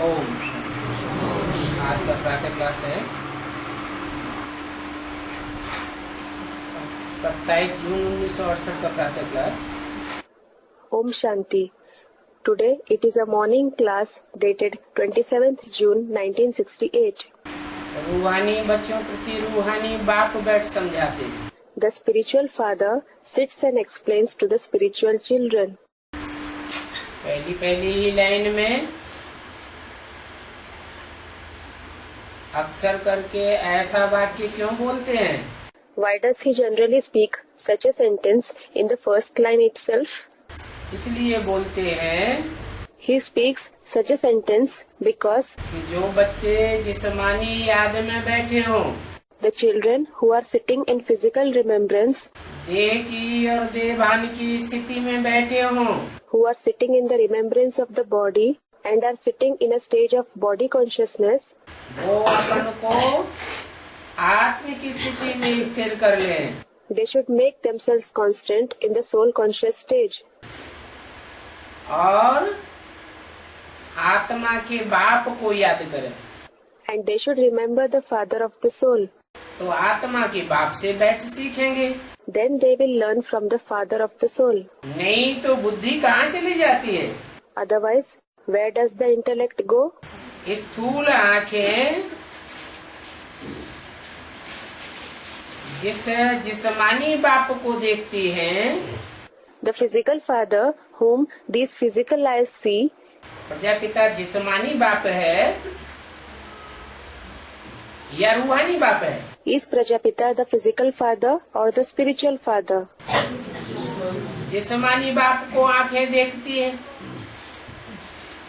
ओम। आज का प्रातः क्लास है 27 जून 1968 का प्रातः class. Om Shanti. Today it is a morning class dated 27th June 1968. रूहानी बच्चों प्रति रूहानी बाप बैठ समझाते। The spiritual father sits and explains to the spiritual children. पहली ही लाइन में अक्सर करके ऐसा वाक्य क्यों बोलते हैं? Why does he generally speak such a sentence in the first line itself? इसलिए बोलते हैं He speaks such a sentence because कि जो बच्चे जिस्मानी याद में बैठे हों, the children who are sitting in physical remembrance, देह की और देहभान की स्थिति में बैठे हों, who are sitting in the remembrance of the body and are sitting in a stage of body consciousness, वो अपन को आत्मिक स्थिति में स्थिर कर लें। they should make themselves constant in the soul conscious stage. और आत्मा के बाप को याद करें। And they should remember the father of the soul. तो आत्मा के बाप से बैठ सीखेंगे। Then they will learn from the father of the soul. नहीं तो बुद्धि कहाँ चली जाती है? Otherwise, where does the intellect go? स्थूल आंखें जिस्मानी बाप को देखती हैं, The physical father whom these physical eyes see, Prajapita जिस्मानी बाप है या रूहानी बाप है? is Prajapita the physical father or the spiritual father? जिस्मानी बाप को आंखें देखती हैं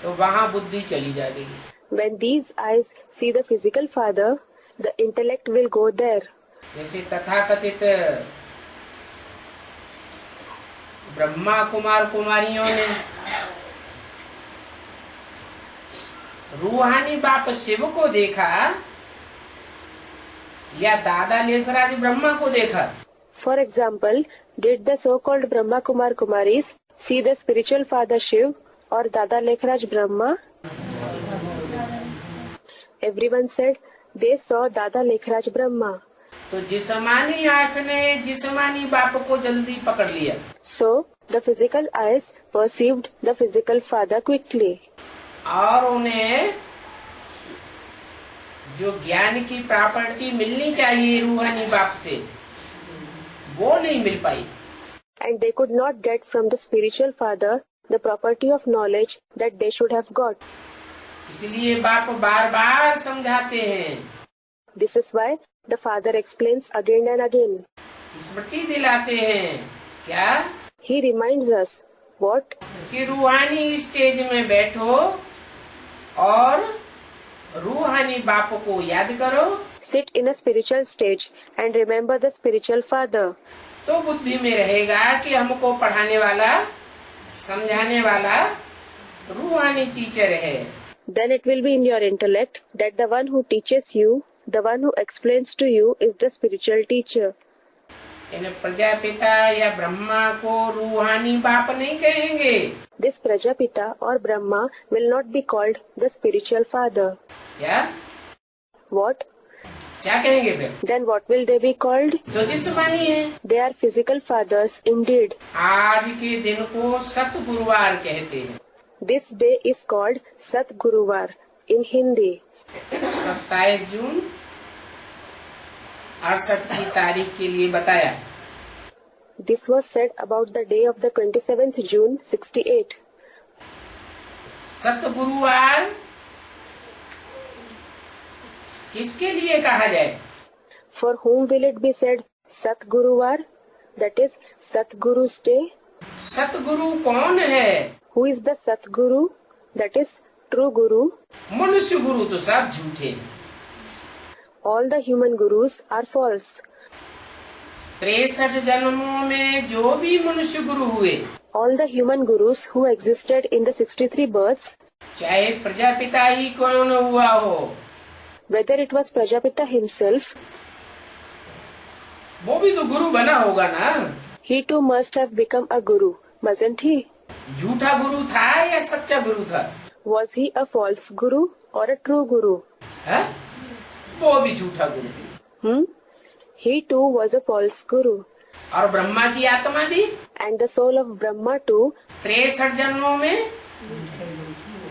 तो वहाँ बुद्धि चली जाएगी। When these eyes see the physical father, the intellect will go there. जैसे तथाकथित ब्रह्मा कुमार कुमारियों ने रूहानी बाप शिव को देखा या दादा लेखराज ब्रह्मा को देखा? For example, did the so-called Brahma Kumar Kumaris see the spiritual father Shiv or Dada Lekhraj Brahma? Everyone said they saw Dada Lekhraj Brahma. तो जिस्मानी आँख ने जिस्मानी बाप को जल्दी पकड़ लिया। So, the physical eyes perceived the physical father quickly. और उन्हें जो ज्ञान की प्रॉपर्टी मिलनी चाहिए रूहानी बाप से, वो नहीं मिल पाई। And they could not get from the spiritual father the property of knowledge that they should have got. इसलिए बाप बार बार समझाते हैं, This is why the father explains again and again. स्मृति दिलाते हैं। क्या? He reminds us, what? कि रूहानी stage में बैठो और रूहानी बाप को याद करो, Sit in a spiritual stage and remember the spiritual father. तो बुद्धि में रहेगा कि हमको पढ़ाने वाला समझाने वाला रूहानी टीचर है। Then it will be in your intellect that the one who teaches you, the one who explains to you is the spiritual teacher. इन प्रजापिता या ब्रह्मा को रूहानी बाप नहीं कहेंगे। This Prajapita or Brahma will not be called the spiritual father. क्या? What? क्या कहेंगे फिर? Then what will they be called? तो जिस्मानी है। They are physical fathers indeed. आज के दिन को सत गुरुवार कहते हैं। This day is called Sat Guruvar in Hindi. 27 जून 68 की तारीख के लिए बताया। This was said about the day of the 27th June 68. सत गुरुवार किसके लिए कहा जाए? For whom will it be said Sat Guruvar? That is Satguru's day. सतगुरु कौन है? Who is the Sat Guru? That is true Guru. मनुष्य गुरु तो सब झूठे। All the human gurus are false. 63 जन्मों में जो भी मनुष्य गुरु हुए, All the human gurus who existed in the 63 births, चाहे प्रजापिता ही कौन हुआ हो, whether it was Prajapita himself, वो भी तो गुरु बना होगा ना। he too must have become a guru, mustn't he? झूठा गुरु था या सच्चा गुरु था? Was he a false guru or a true guru? है? वो भी झूठा गुरु। He too was a false guru. और ब्रह्मा की आत्मा भी And the soul of Brahma too 63 जन्मों में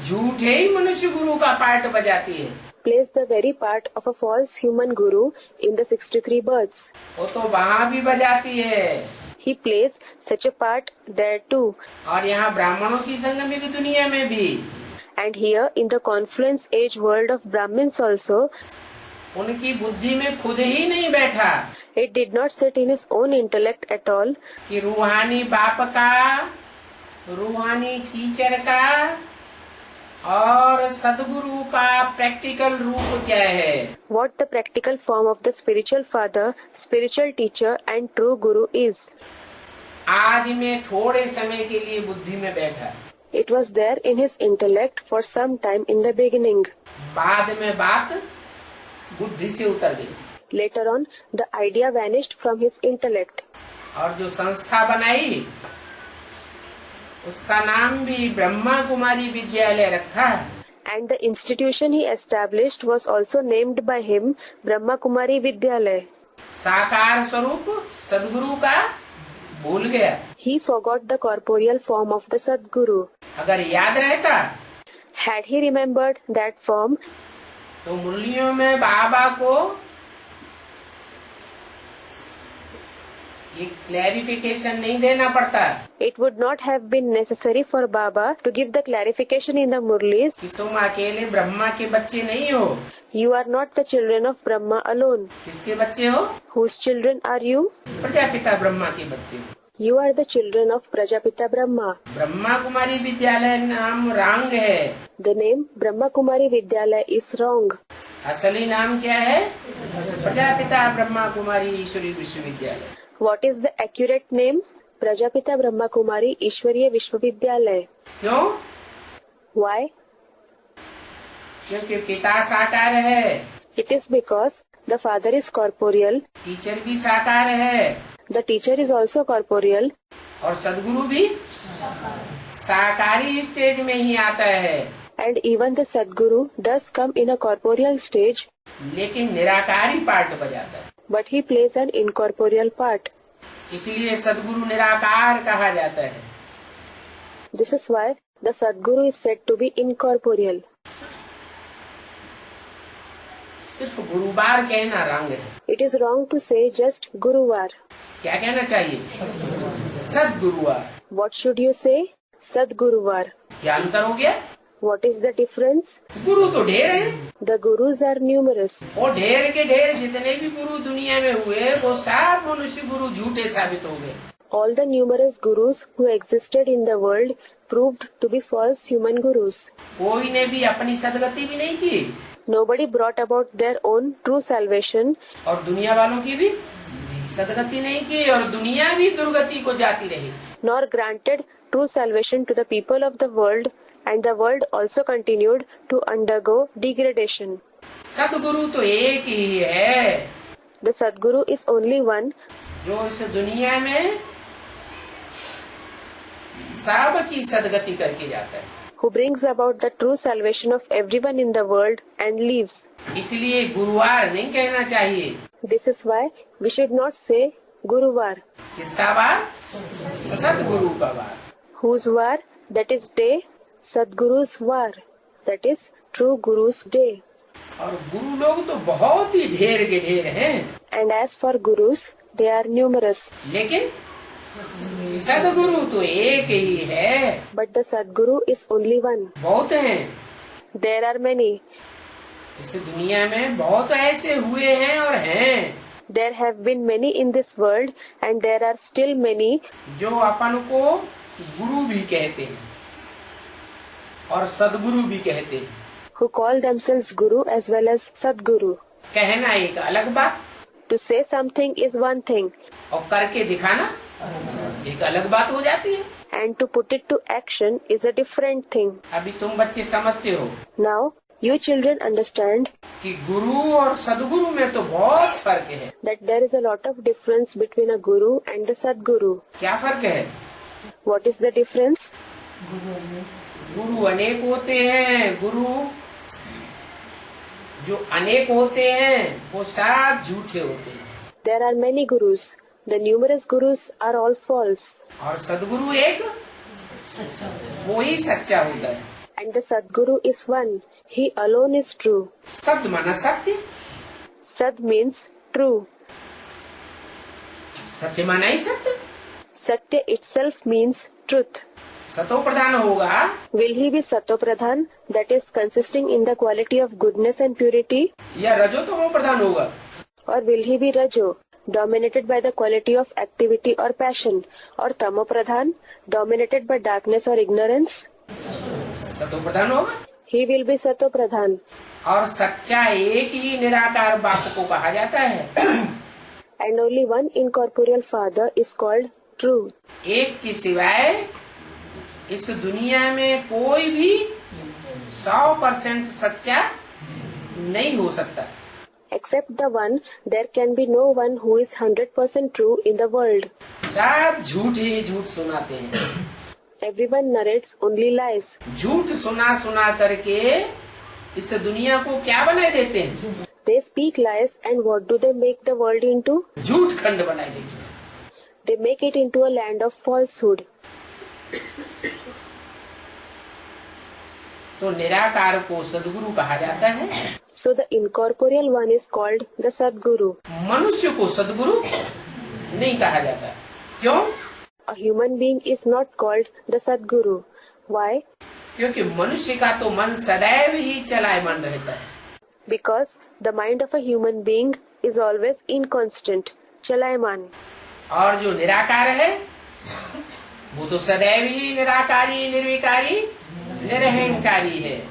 झूठे ही मनुष्य गुरु का पार्ट बजाती है। plays the very part of a false human guru in the 63 births. वो तो वहाँ भी बजाती है। He plays such a part there too. और यहाँ ब्राह्मणों की संगमिक दुनिया में भी And here in the confluence age world of Brahmins also, उनकी बुद्धि में खुद ही नहीं बैठा it did not sit in his own intellect at all कि रूहानी बाप का, रूहानी टीचर का और सदगुरु का प्रैक्टिकल रूप क्या है। what the practical form of the spiritual father, spiritual teacher and true guru is. आदि में थोड़े समय के लिए बुद्धि में बैठा, It was there in his intellect for some time in the beginning. बाद में बात बुद्धि से उतर गई Later on, the idea vanished from his intellect. और जो संस्था बनाई उसका नाम भी ब्रह्मा कुमारी विद्यालय रखा। And the institution he established was also named by him Brahma Kumari Vidyalaya. साकार स्वरूप सदगुरु का भूल गया। He forgot the corporeal form of the Sadguru. अगर याद रहता Had he remembered that form, तो मुरलियों में बाबा को ये क्लैरिफिकेशन नहीं देना पड़ता it would not have been necessary for Baba to give the clarification in the Murlis. कि तुम अकेले ब्रह्मा के बच्चे नहीं हो। You are not the children of Brahma alone. किसके बच्चे हो? Whose children are you? Prajapita Brahma के बच्चे हो। You are the children of Prajapita Brahma. Brahma Kumari विद्यालय नाम रंग है। The name Brahma Kumari Vidyalaya is wrong. असली नाम क्या है? प्रजापिता ब्रह्मा कुमारी ईश्वरी विश्वविद्यालय। What is the accurate name? Prajapita Brahma Kumari Ishwariya Vishwavidyalaya. क्यों? Why? क्योंकि पिता साकार है, It is because the father is corporeal, teacher भी साकार है the teacher is also corporeal, और सदगुरु भी साकारी स्टेज में ही आता है, and even the Sadguru does come in a corporeal stage, लेकिन निराकारी पार्ट बजाता है। but he plays an incorporeal part. इसलिए सदगुरु निराकार कहा जाता है। This is why the Sadguru is said to be incorporeal. सिर्फ गुरुवार कहना रंग है। It is wrong to say just Guruvar. क्या कहना चाहिए? सदगुरुवार। What should you say? Sadguruvar. क्या अंतर हो गया? What is the difference? गुरु तो ढेर है, The Gurus are numerous. वो ढेर के ढेर जितने भी गुरु दुनिया में हुए वो सब मनुष्य गुरु झूठे साबित हो गए। All the numerous Gurus who existed in the world proved to be false human Gurus. कोई ने भी अपनी सदगति भी नहीं की Nobody brought about their own true salvation, और दुनिया वालों की भी सदगति नहीं की और दुनिया भी दुर्गति को जाती रही। nor granted true salvation to the people of the world, and the world also continued to undergo degradation. सदगुरु तो एक ही है The Sadguru is only one जो इस दुनिया में सबकी सदगति करके जाता है। who brings about the true salvation of everyone in the world and leaves. इसलिए गुरुवार नहीं कहना चाहिए। This is why we should not say Guruvar. किसका वार? सदगुरु का वार। Whose var? That is day. Sadguru's var. That is true Guru's day. और गुरु लोग तो बहुत ही ढेर के ढेर हैं, And as for Gurus, they are numerous. लेकिन सदगुरु तो एक ही है। But the Sadguru is only one. बहुत हैं There are many. इस दुनिया में, बहुत ऐसे हुए हैं और हैं There have been many in this world, and there are still many जो अपन को गुरु भी कहते हैं और सदगुरु भी कहते हैं। who call themselves Guru as well as Sadguru. कहना एक अलग बात To say something is one thing, और करके दिखाना एक अलग बात हो जाती है। and to put it to action is a different thing. अभी तुम बच्चे समझते हो Now, you children understand कि गुरु और सदगुरु में तो बहुत फर्क है। that there is a lot of difference between a Guru and the Sadguru. क्या फर्क है? What is the difference? गुरु अनेक होते हैं। गुरु जो अनेक होते हैं वो सब झूठे होते हैं। There are many gurus. The numerous gurus are all false. और सदगुरु एक, वो ही सच्चा होता है। And the Sadguru is one. He alone is true. सद माना सत्य, Sad means true. सत्य माना ही सत्य। Satya itself means truth. सतो प्रधान होगा Will he be Satopradhan, that is consisting in the quality of goodness and purity? या रजोतमो प्रधान होगा? Or will he be Rajo, dominated by the quality of activity or passion? Or Tamopradhan, dominated by darkness or ignorance? सतो प्रधान होगा। He will be Satopradhan. और सच्चा एक ही निराकार बाप को कहा जाता है। And only one incorporeal Father is called true. एक के सिवाय इस दुनिया में कोई भी 100% सच्चा नहीं हो सकता। Except the one, there can be no one who is 100% true in the world. सब झूठ ही झूठ सुनाते हैं। Everyone narrates only lies. झूठ सुना सुना करके इस दुनिया को क्या बना देते हैं? They speak lies, and what do they make the world into? झूठ खंड बना देते हैं। They make it into a land of falsehood. तो निराकार को सदगुरु कहा जाता है। So the incorporeal one is called the Sadguru. मनुष्य को सदगुरु नहीं कहा जाता। क्यों? A human being is not called the Sadguru. Why? क्योंकि मनुष्य का तो मन सदैव ही चलायमान रहता है। Because the mind of a human being is always inconstant, chalayaman. और जो निराकार है वो तो सदैव ही निराकारी, निर्विकारी, निरहंकारी है।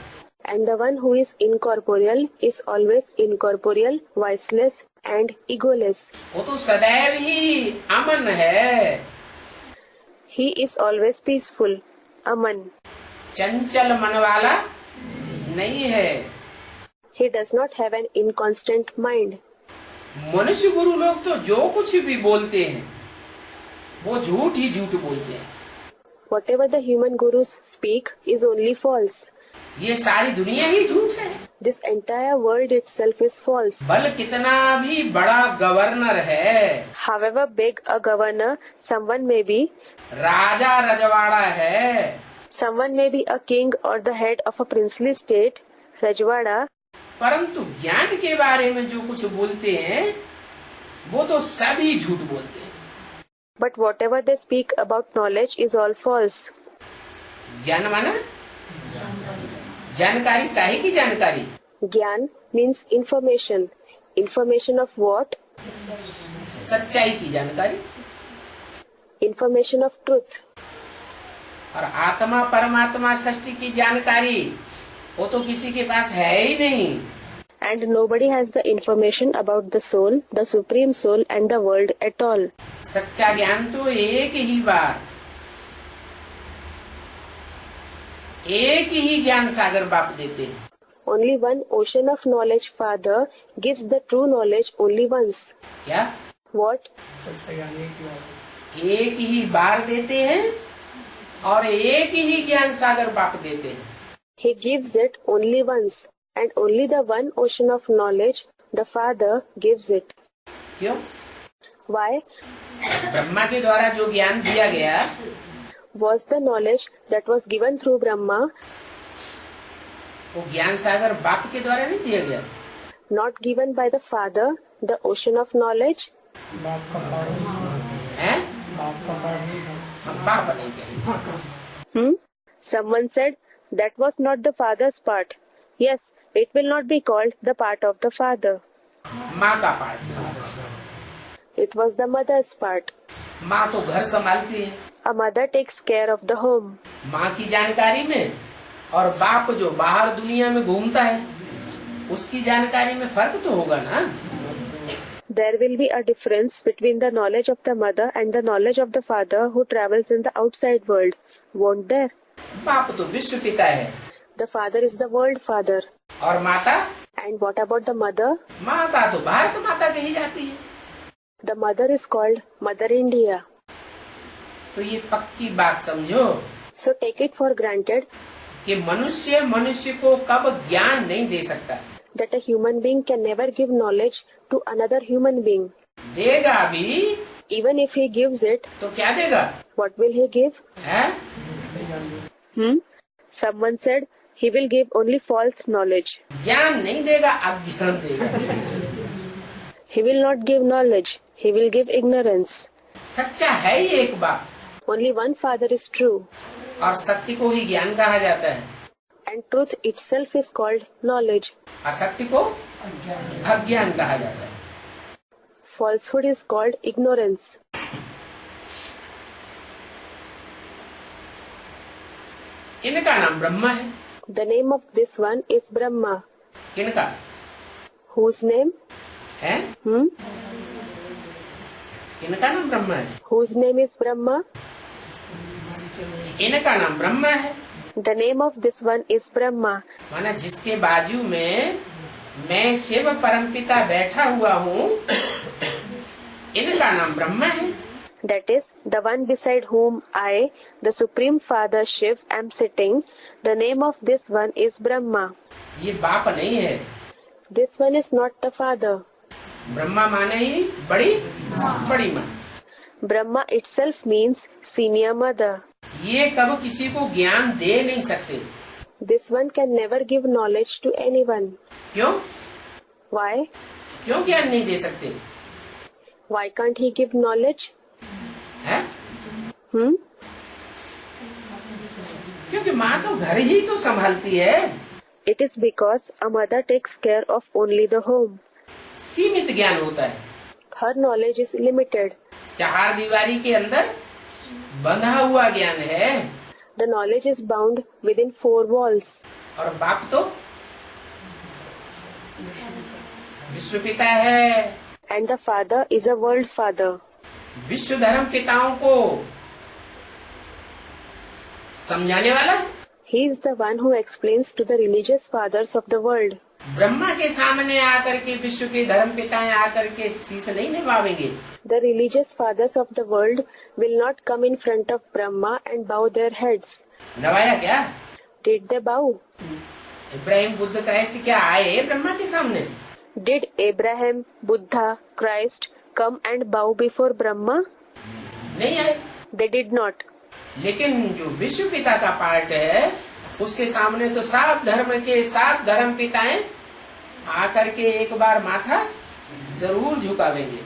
And the one who is incorporeal is always incorporeal, voiceless and egoless. वो तो सदैव ही अमन है। He is always peaceful, Aman. चंचल मन वाला नहीं है। He does not have an inconstant mind. मनुष्य गुरु लोग तो जो कुछ भी बोलते हैं वो झूठ ही झूठ बोलते हैं। Whatever the human gurus speak is only false. ये सारी दुनिया ही झूठ है। This entire world itself is false. बल कितना भी बड़ा गवर्नर है, However big a governor someone may be, राजा रजवाड़ा है, someone may be a king or the head of a princely state, Rajwada, परंतु ज्ञान के बारे में जो कुछ बोलते हैं वो तो सभी झूठ बोलते हैं। but whatever they speak about knowledge is all false. ज्ञान माना जानकारी, काहे की जानकारी? Gyan means information. Information of what? सच्चाई की जानकारी। Information of truth. और आत्मा परमात्मा सृष्टि की जानकारी वो तो किसी के पास है ही नहीं। And nobody has the information about the soul, the supreme soul and the world at all. सच्चा ज्ञान तो एक ही बार, एक ही ज्ञान सागर बाप देते हैं। Only one ocean of knowledge Father gives the true knowledge only once. क्या? What? एक ही बार देते हैं और एक ही ज्ञान सागर बाप देते हैं। He gives it only once, and only the one ocean of knowledge the Father gives it. क्यों? Why? ब्रह्मा के द्वारा जो ज्ञान दिया गया Was the knowledge that was given through Brahma वो ज्ञान सागर बाप के द्वारा नहीं दिया गया। not given by the Father, the ocean of knowledge? हैं? हम बाप नहीं कहेंगे। Someone said that was not the Father's part. Yes, it will not be called the part of the Father. माँ का पाठ था। It was the mother's part. माँ तो घर संभालती है। A mother takes care of the home. माँ की जानकारी में और बाप जो बाहर दुनिया में घूमता है उसकी जानकारी में फर्क तो होगा ना। There will be a difference between the knowledge of the mother and the knowledge of the father who travels in the outside world. Won't there? बाप तो विश्व पिता है। The father is the world father. और माता? And what about the mother? माता तो भारत माता कही जाती है। The mother is called Mother India. तो ये पक्की बात समझो। So take it for granted कि मनुष्य मनुष्य को कब ज्ञान नहीं दे सकता। that a human being can never give knowledge to another human being. देगा भी Even if he gives it, तो क्या देगा what will he give? है? Someone said he will give only false knowledge. ज्ञान नहीं देगा, अज्ञान देगा। He will not give knowledge. He will give ignorance. सच्चा है ही एक बात, Only one Father is true, और सत्य को ही ज्ञान कहा जाता है, and truth itself is called knowledge. असत्य को अज्ञान कहा जाता है। Falsehood is called ignorance. इनका नाम ब्रह्मा है। The name of this one is Brahma. किनका Whose name? है? इनका नाम ब्रह्मा है। Whose name is Brahma? इनका नाम ब्रह्मा है, The name of this one is Brahma. माना जिसके बाजू में मैं शिव परमपिता बैठा हुआ हूँ, इनका नाम ब्रह्मा है। That is, the one beside whom I, the Supreme Father Shiv, am sitting. The name of this one is Brahma. ये बाप नहीं है। This one is not the Father. Brahma माने ही बड़ी बड़ी माँ। Brahma itself means senior mother. ये कब किसी को ज्ञान दे नहीं सकते। This one can never give knowledge to anyone. क्यों? Why? क्यों ज्ञान नहीं दे सकते? Why can't he give knowledge? है? Hmm? क्योंकि माँ तो घर ही तो संभालती है। It is because a mother takes care of only the home. सीमित ज्ञान होता है। Her knowledge is limited. चार दीवारी के अंदर बंधा हुआ ज्ञान है, The knowledge is bound within four walls. और बाप तो विश्व पिता है। And the Father is a world Father. विश्व धर्म पिताओं को समझाने वाला है। He is the one who explains to the religious fathers of the world. Brahma के सामने आकर के विश्व के धर्म पिताएं आकर के शीश नहीं निभावेंगे। The religious fathers of the world will not come in front of Brahma and bow their heads. नवाया क्या? Did they bow? Ibrahim Buddha Christ क्या आए ब्रह्मा के सामने? Did Abraham, Buddha, Christ come and bow before Brahma? नहीं आए। They did not. लेकिन जो विश्व पिता का पार्ट है, उसके सामने तो सब धर्म पिताएं आकर के एक बार माथा जरूर झुकावेंगे।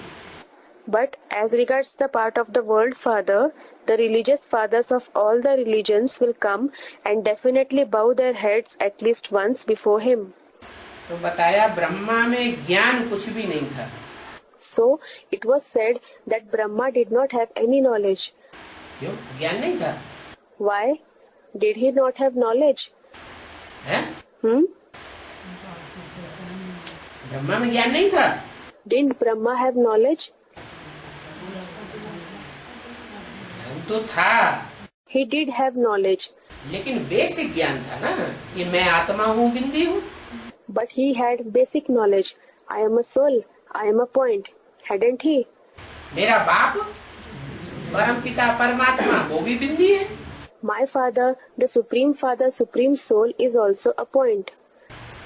But as regards the part of the world Father, the religious fathers of all the religions will come and definitely bow their heads at least once before him. तो बताया ब्रह्मा में ज्ञान कुछ भी नहीं था। So it was said that Brahma did not have any knowledge. क्यों? ज्ञान नहीं था। Why? Did he not have knowledge? है? ब्रह्मा में ज्ञान नहीं था। Didn't Brahma have knowledge? ज्ञान तो था, He did have knowledge, लेकिन बेसिक ज्ञान था ना कि मैं आत्मा हूँ, बिंदी हूँ। but he had basic knowledge. I am a soul. I am a point. Hadn't he? मेरा बाप परम पिता परमात्मा वो भी बिंदी है। My Father, the Supreme Father, Supreme Soul is also a point.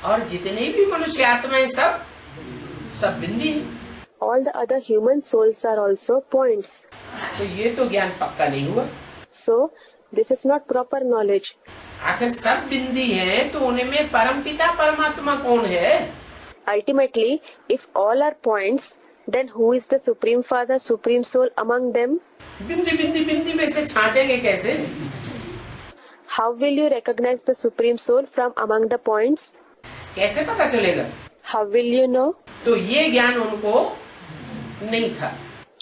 और जितने भी मनुष्य आत्माएं सब बिंदी है। All the other human souls are also points. तो ये तो ज्ञान पक्का नहीं हुआ। So, this is not proper knowledge. आखिर सब बिंदी हैं तो उनमें परम पिता परमात्मा कौन है? Ultimately, if all are points, then who is the Supreme Father, Supreme Soul among them? बिंदी में से छांटेंगे कैसे? How will you recognize the Supreme Soul from among the points? कैसे पता चलेगा? How will you know? तो ये ज्ञान उनको नहीं था।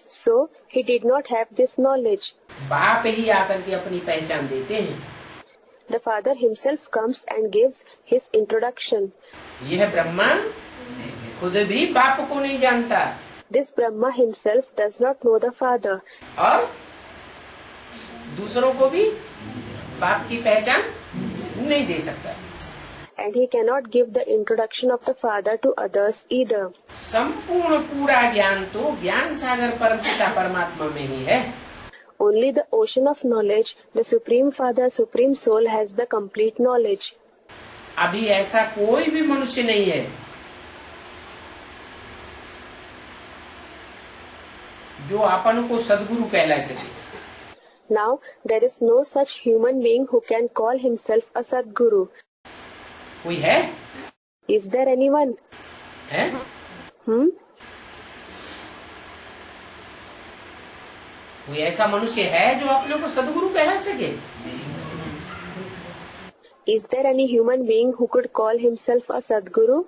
So, he did not have this knowledge. बाप ही आकर के अपनी पहचान देते हैं। The Father himself comes and gives his introduction. यह ब्रह्मा खुद भी बाप को नहीं जानता। This Brahma himself does not know the Father. और दूसरों को भी बाप की पहचान नहीं दे सकता। And he cannot give the introduction of the Father to others either. संपूर्ण पूरा ज्ञान तो ज्ञान सागर परमपिता परमात्मा में ही है। Only the ocean of knowledge, the Supreme Father, Supreme Soul has the complete knowledge. अभी ऐसा कोई भी मनुष्य नहीं है जो अपन को सदगुरु कहला सके। Now, there is no such human being who can call himself a Sadguru. कोई है? Is there anyone? है? कोई ऐसा मनुष्य है जो अपने को सदगुरु कहला सके? Is there any human being who could call himself a Sadguru?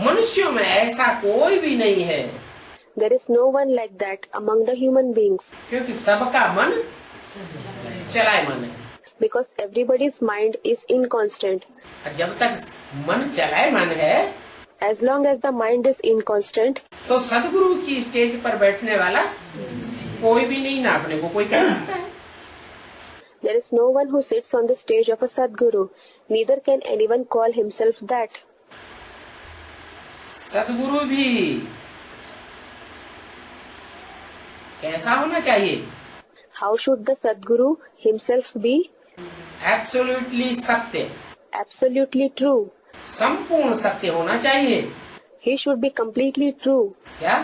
मनुष्यों में ऐसा कोई भी नहीं है, There is no one like that among the human beings, क्योंकि सबका मन चलायमान है। because everybody's mind is inconstant. जब तक मन चलायमान है, As long as the mind is inconstant, तो सदगुरु की स्टेज पर बैठने वाला कोई भी नहीं ना अपने को कोई कह सकता है। there is no one who sits on the stage of a Sadguru. Neither can anyone call himself that. सदगुरु भी कैसा होना चाहिए? How should the Sadguru himself be? Absolutely सत्य, Absolutely true. संपूर्ण सत्य होना चाहिए। He should be completely true. क्या?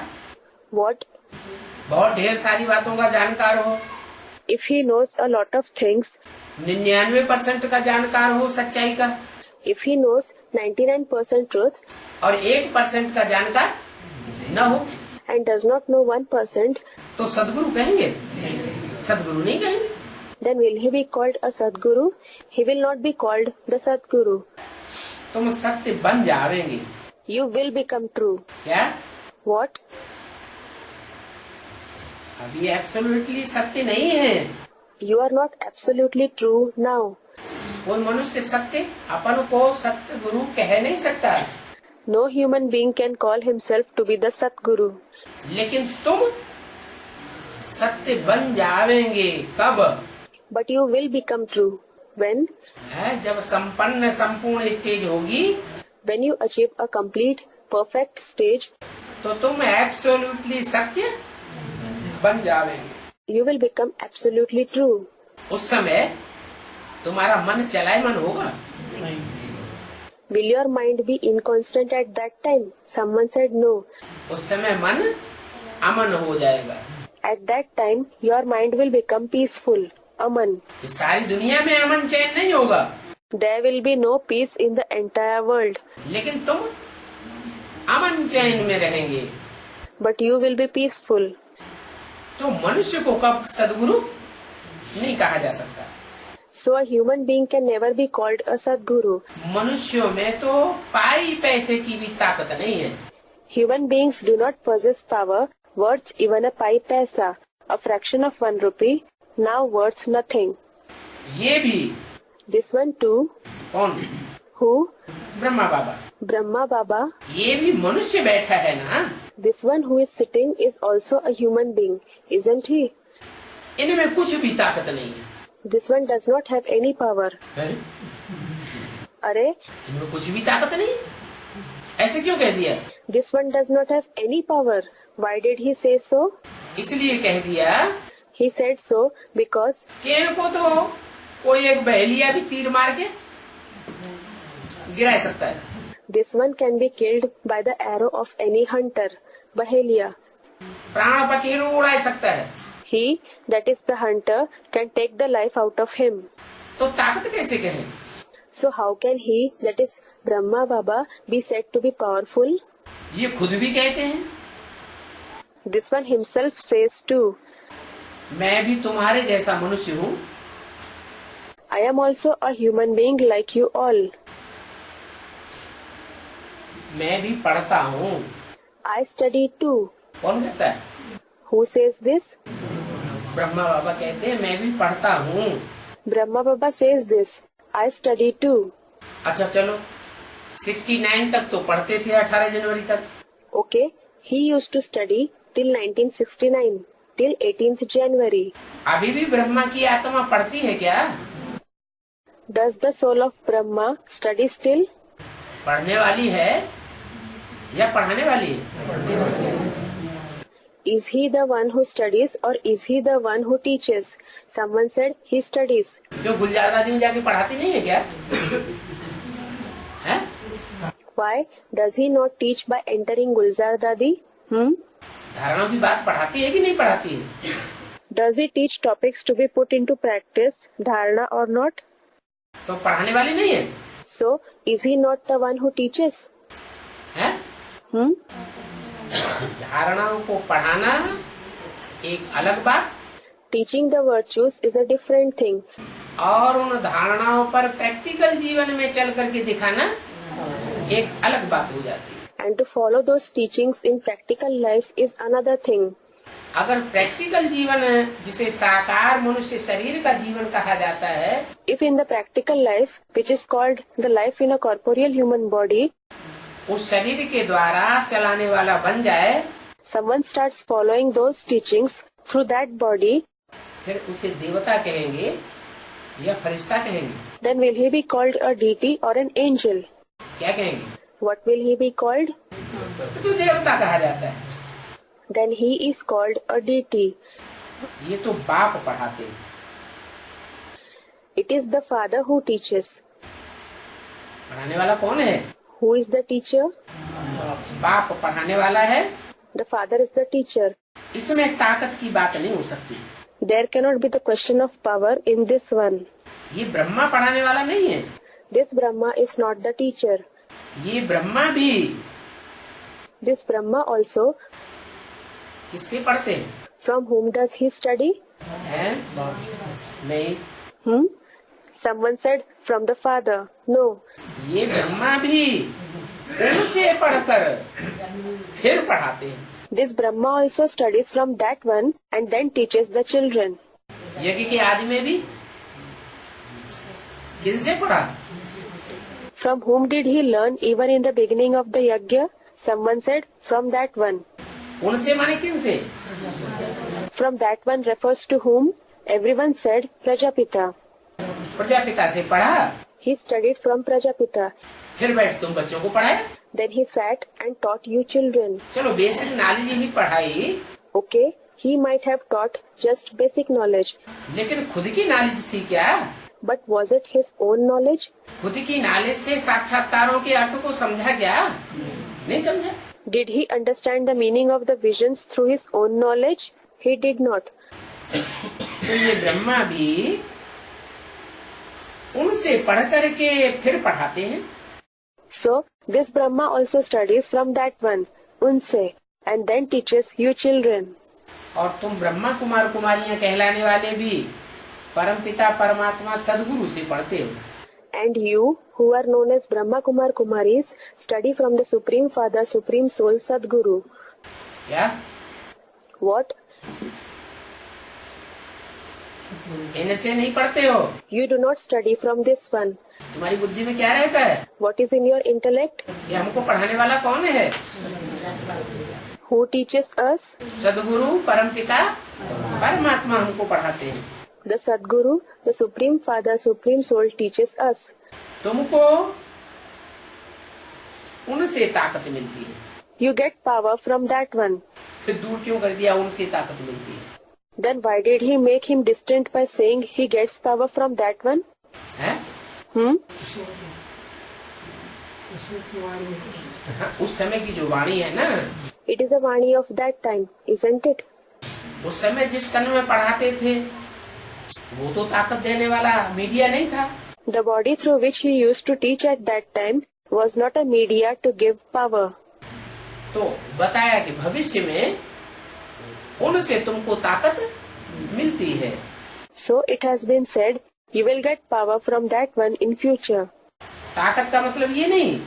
What? बहुत ढेर सारी बातों का जानकार हो, If he knows a lot of things, 99% का जानकार हो सच्चाई का, if he knows 99% truth और 1% का जानकार न हो, and does not know 1%, तो सदगुरु कहेंगे? सदगुरु नहीं कहेंगे। then will he be called a Sadguru? He will not be called the Sadguru. तुम सत्य बन जावेंगे। You will become true. क्या? What? अभी एब्सोल्युटली सत्य नहीं है। You are not absolutely true now. कोई मनुष्य सत्य अपन को सत्य गुरु कह नहीं सकता, No human being can call himself to be the Sadguru. लेकिन तुम सत्य बन जावेंगे। कब? But you will become true. When? है जब संपन्न संपूर्ण स्टेज होगी, When you achieve a complete, perfect stage, तो तुम एब्सोल्युटली सत्य बन जावेंगे। you will become absolutely true. उस समय तुम्हारा मन चलायमान होगा। Will your mind be inconstant at that time? Someone said no. उस समय मन अमन हो जाएगा। At that time, your mind will become peaceful. Aman. ये सारी दुनिया में अमन चैन नहीं होगा, There will be no peace in the entire world. लेकिन तुम अमन चैन में रहेंगे। But you will be peaceful. तो मनुष्य को कब सदगुरु नहीं कहा जा सकता। So a human being can never be called a Sadguru. मनुष्यों में तो पाई पैसे की भी ताकत नहीं है। Human beings do not possess power worth even a pi paisa, a fraction of 1 rupee, now worth nothing. ये भी This one too. कौन? Who? Brahma Baba. Brahma Baba. ये भी मनुष्य बैठा है ना, This one who is sitting is also a human being, isn't he? इनमें कुछ भी ताकत नहीं है। This one does not have any power. अरे, Arey, इनमें कुछ भी ताकत नहीं, ऐसे क्यों कह दिया? this one does not have any power. Why did he say so? इसलिए कह दिया He said so because कि इनको तो कोई एक बहेलिया भी तीर मार के गिरा सकता है। this one can be killed by the arrow of any hunter, Bahelia. प्राण पखेरु उड़ा सकता है। He, that is the hunter, can take the life out of him. तो ताकत कैसे कहें? So how can he, that is Brahma Baba, be said to be powerful? ये खुद भी कहते हैं, This one himself says too. मैं भी तुम्हारे जैसा मनुष्य हूँ, I am also a human being like you all. मैं भी पढ़ता हूँ। I study too. कौन कहता है? Who says this? ब्रह्मा बाबा कहते हैं मैं भी पढ़ता हूँ। Brahma Baba says this. I study too. अच्छा चलो, 69 तक तो पढ़ते थे, 18 जनवरी तक। Okay, he used to study till 1969, till 18th January. अभी भी ब्रह्मा की आत्मा पढ़ती है क्या? Does the soul of Brahma study still? पढ़ने वाली है या पढ़ाने वाली है? Is he the one who studies or is he the one who teaches? Someone said he studies. जो गुलजार दादी में जाके पढ़ाती नहीं है क्या? है? Why does he not teach by entering Gulzar Dadi? धारणा की बात पढ़ाती है कि नहीं पढ़ाती है? Does he teach topics to be put into practice, dharana or not? तो पढ़ाने वाली नहीं है? So, is he not the one who teaches? है? धारणाओं को पढ़ाना एक अलग बात, Teaching the virtues is a different thing. और उन धारणाओं पर प्रैक्टिकल जीवन में चल करके दिखाना एक अलग बात हो जाती है। And to follow those teachings in practical life is another thing. अगर प्रैक्टिकल जीवन जिसे साकार मनुष्य शरीर का जीवन कहा जाता है, If in the practical life, which is called the life in a corporeal human body, उस शरीर के द्वारा चलाने वाला बन जाए, someone starts following those teachings through that body, फिर उसे देवता कहेंगे या फरिश्ता कहेंगे? then will he be called a deity or an angel? क्या कहेंगे? What will he be called? तो देवता कहा जाता है। Then he is called a deity. ये तो बाप पढ़ाते हैं। It is the father who teaches. पढ़ाने वाला कौन है? Who is the teacher? बाप पढ़ाने वाला है। The father is the teacher. इसमें ताकत की बात नहीं हो सकती। There cannot be the question of power in this one. ये ब्रह्मा पढ़ाने वाला नहीं है। This Brahma is not the teacher. ये ब्रह्मा भी This Brahma also, किससे पढ़ते हैं? from whom does he study? हैं? नहीं, Someone said from the father. No. ये ब्रह्मा भी उनसे पढ़कर फिर पढ़ाते हैं। This Brahma also studies from that one and then teaches the children. यज्ञ के आदि में भी किससे पढ़ा? From whom did he learn even in the beginning of the yajna? Someone said from that one. उनसे माने किनसे? From that one refers to whom? Everyone said Prajapita. Prajapita से पढ़ा, He studied from Prajapita. फिर बैठ तुम बच्चों को पढ़ाया। Then he sat and taught you children. चलो बेसिक नॉलेज ही पढ़ाई, Okay, he might have taught just basic knowledge. लेकिन खुद की नॉलेज थी क्या? But was it his own knowledge? खुद की नॉलेज से साक्षात्कारों के अर्थ को समझा क्या? नहीं समझा। Did he understand the meaning of the visions through his own knowledge? He did not. तो ये ब्रह्मा भी उनसे पढ़ करके फिर पढ़ाते हैं। So, this Brahma also studies from that one, unse, and then teaches you children. और तुम ब्रह्मा कुमार कुमारियां कहलाने वाले भी परमपिता परमात्मा सदगुरु से पढ़ते हो। And you, who are known as Brahma Kumar Kumaris, study from the Supreme Father, Supreme Soul, Sadguru. क्या? What? इनसे नहीं पढ़ते हो? You do not study from this one. तुम्हारी बुद्धि में क्या रहता है? What is in your intellect? ये हमको पढ़ाने वाला कौन है? Who teaches us? सदगुरु परमपिता परमात्मा हमको पढ़ाते हैं। The Sadguru, the Supreme Father, Supreme Soul teaches us. तुमको उनसे ताकत मिलती है। You get power from that one. फिर दूर क्यों कर दिया? उनसे ताकत मिलती है। Then why did he make him distant by saying he gets power from that one? है? उस समय की जो वाणी है ना, It is a Vani of that time, isn't it? उस समय जिस तन में पढ़ाते थे वो तो ताकत देने वाला मीडिया नहीं था। The body through which he used to teach at that time was not a media to give power. तो बताया कि भविष्य में उनसे तुमको ताकत मिलती है। So it has been said, you will get power from that one in future. ताकत का मतलब ये नहीं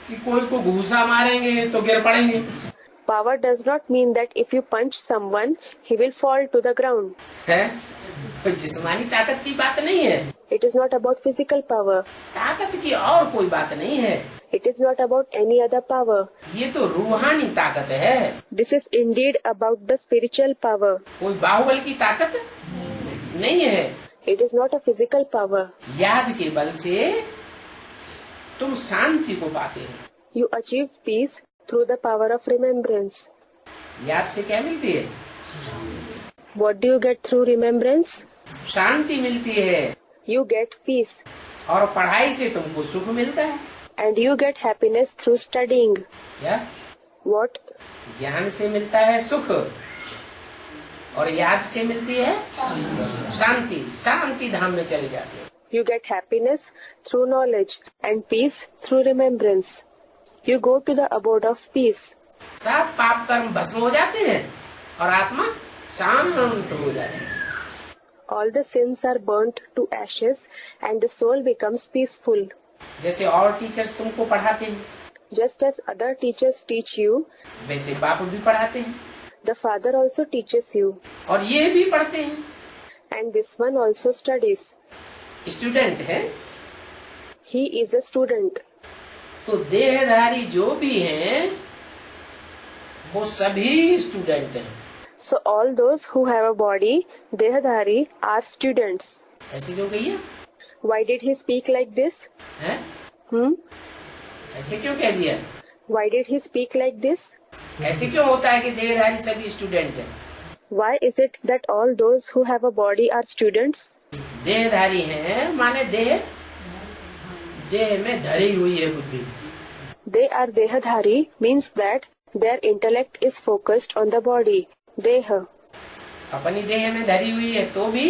कि कोई को घूसा मारेंगे तो गिर पड़ेंगे। Power does not mean that if you punch someone, he will fall to the ground. है? कोई जिस्मानी ताकत की बात नहीं है। It is not about physical power. ताकत की और कोई बात नहीं है। It is not about any other power. ये तो रूहानी ताकत है। This is indeed about the spiritual power. कोई बाहुबल की ताकत नहीं है। It is not a physical power. याद के बल से तुम शांति को पाते हो। You achieve peace through the power of remembrance. याद से क्या मिलती है? What do you get through remembrance? शांति मिलती है। You get peace. और पढ़ाई से तुमको सुख मिलता है। And you get happiness through studying. क्या? What? ज्ञान से मिलता है सुख और याद से मिलती है शांति। शांति धाम में चले जाते हैं। You get happiness through knowledge and peace through remembrance. You go to the abode of peace. सब पाप कर्म भस्म हो जाते हैं और आत्मा शांत हो जाती है। All the sins are burnt to ashes and the soul becomes peaceful. जैसे और टीचर्स तुमको पढ़ाते हैं, Just as other teachers teach you, वैसे बाप भी पढ़ाते हैं the Father also teaches you. और ये भी पढ़ते हैं। And this one also studies. Student है He is a student. तो देहधारी जो भी हैं वो सभी स्टूडेंट हैं। So all those who have a body, Dehadhari, are students. ऐसे क्यों कहिए? Why did he speak like this? हैं? ऐसे क्यों कह दिया? Why did he speak like this? ऐसे क्यों होता है कि देहधारी सभी स्टूडेंट हैं? Why is it that all those who have a body are students? देहधारी हैं माने देह में धरी हुई है बुद्धि। They are Dehadhari means that their intellect is focused on the body, Deha. अपनी देह में धरी हुई है तो भी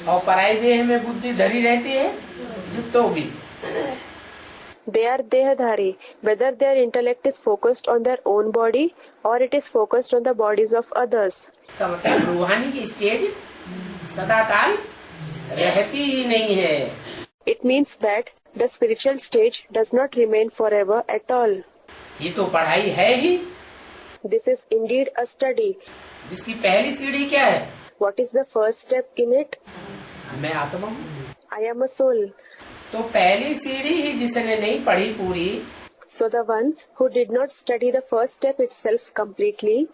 और पराई देह में बुद्धि धरी रहती है तो भी। They are Dehadhari whether their intellect is focused on their own body or it is focused on the bodies of others. इसका मतलब रूहानी की स्टेज सदाकाल रहती ही नहीं है। It means that the spiritual stage does not remain forever at all. ये तो पढ़ाई है ही, This is indeed a study. जिसकी पहली सीढ़ी क्या है? What is the first step in it? मैं आत्मा हूँ। I am a soul. तो पहली सीढ़ी ही जिसने नहीं पढ़ी पूरी, So the one who did not study the first step itself completely,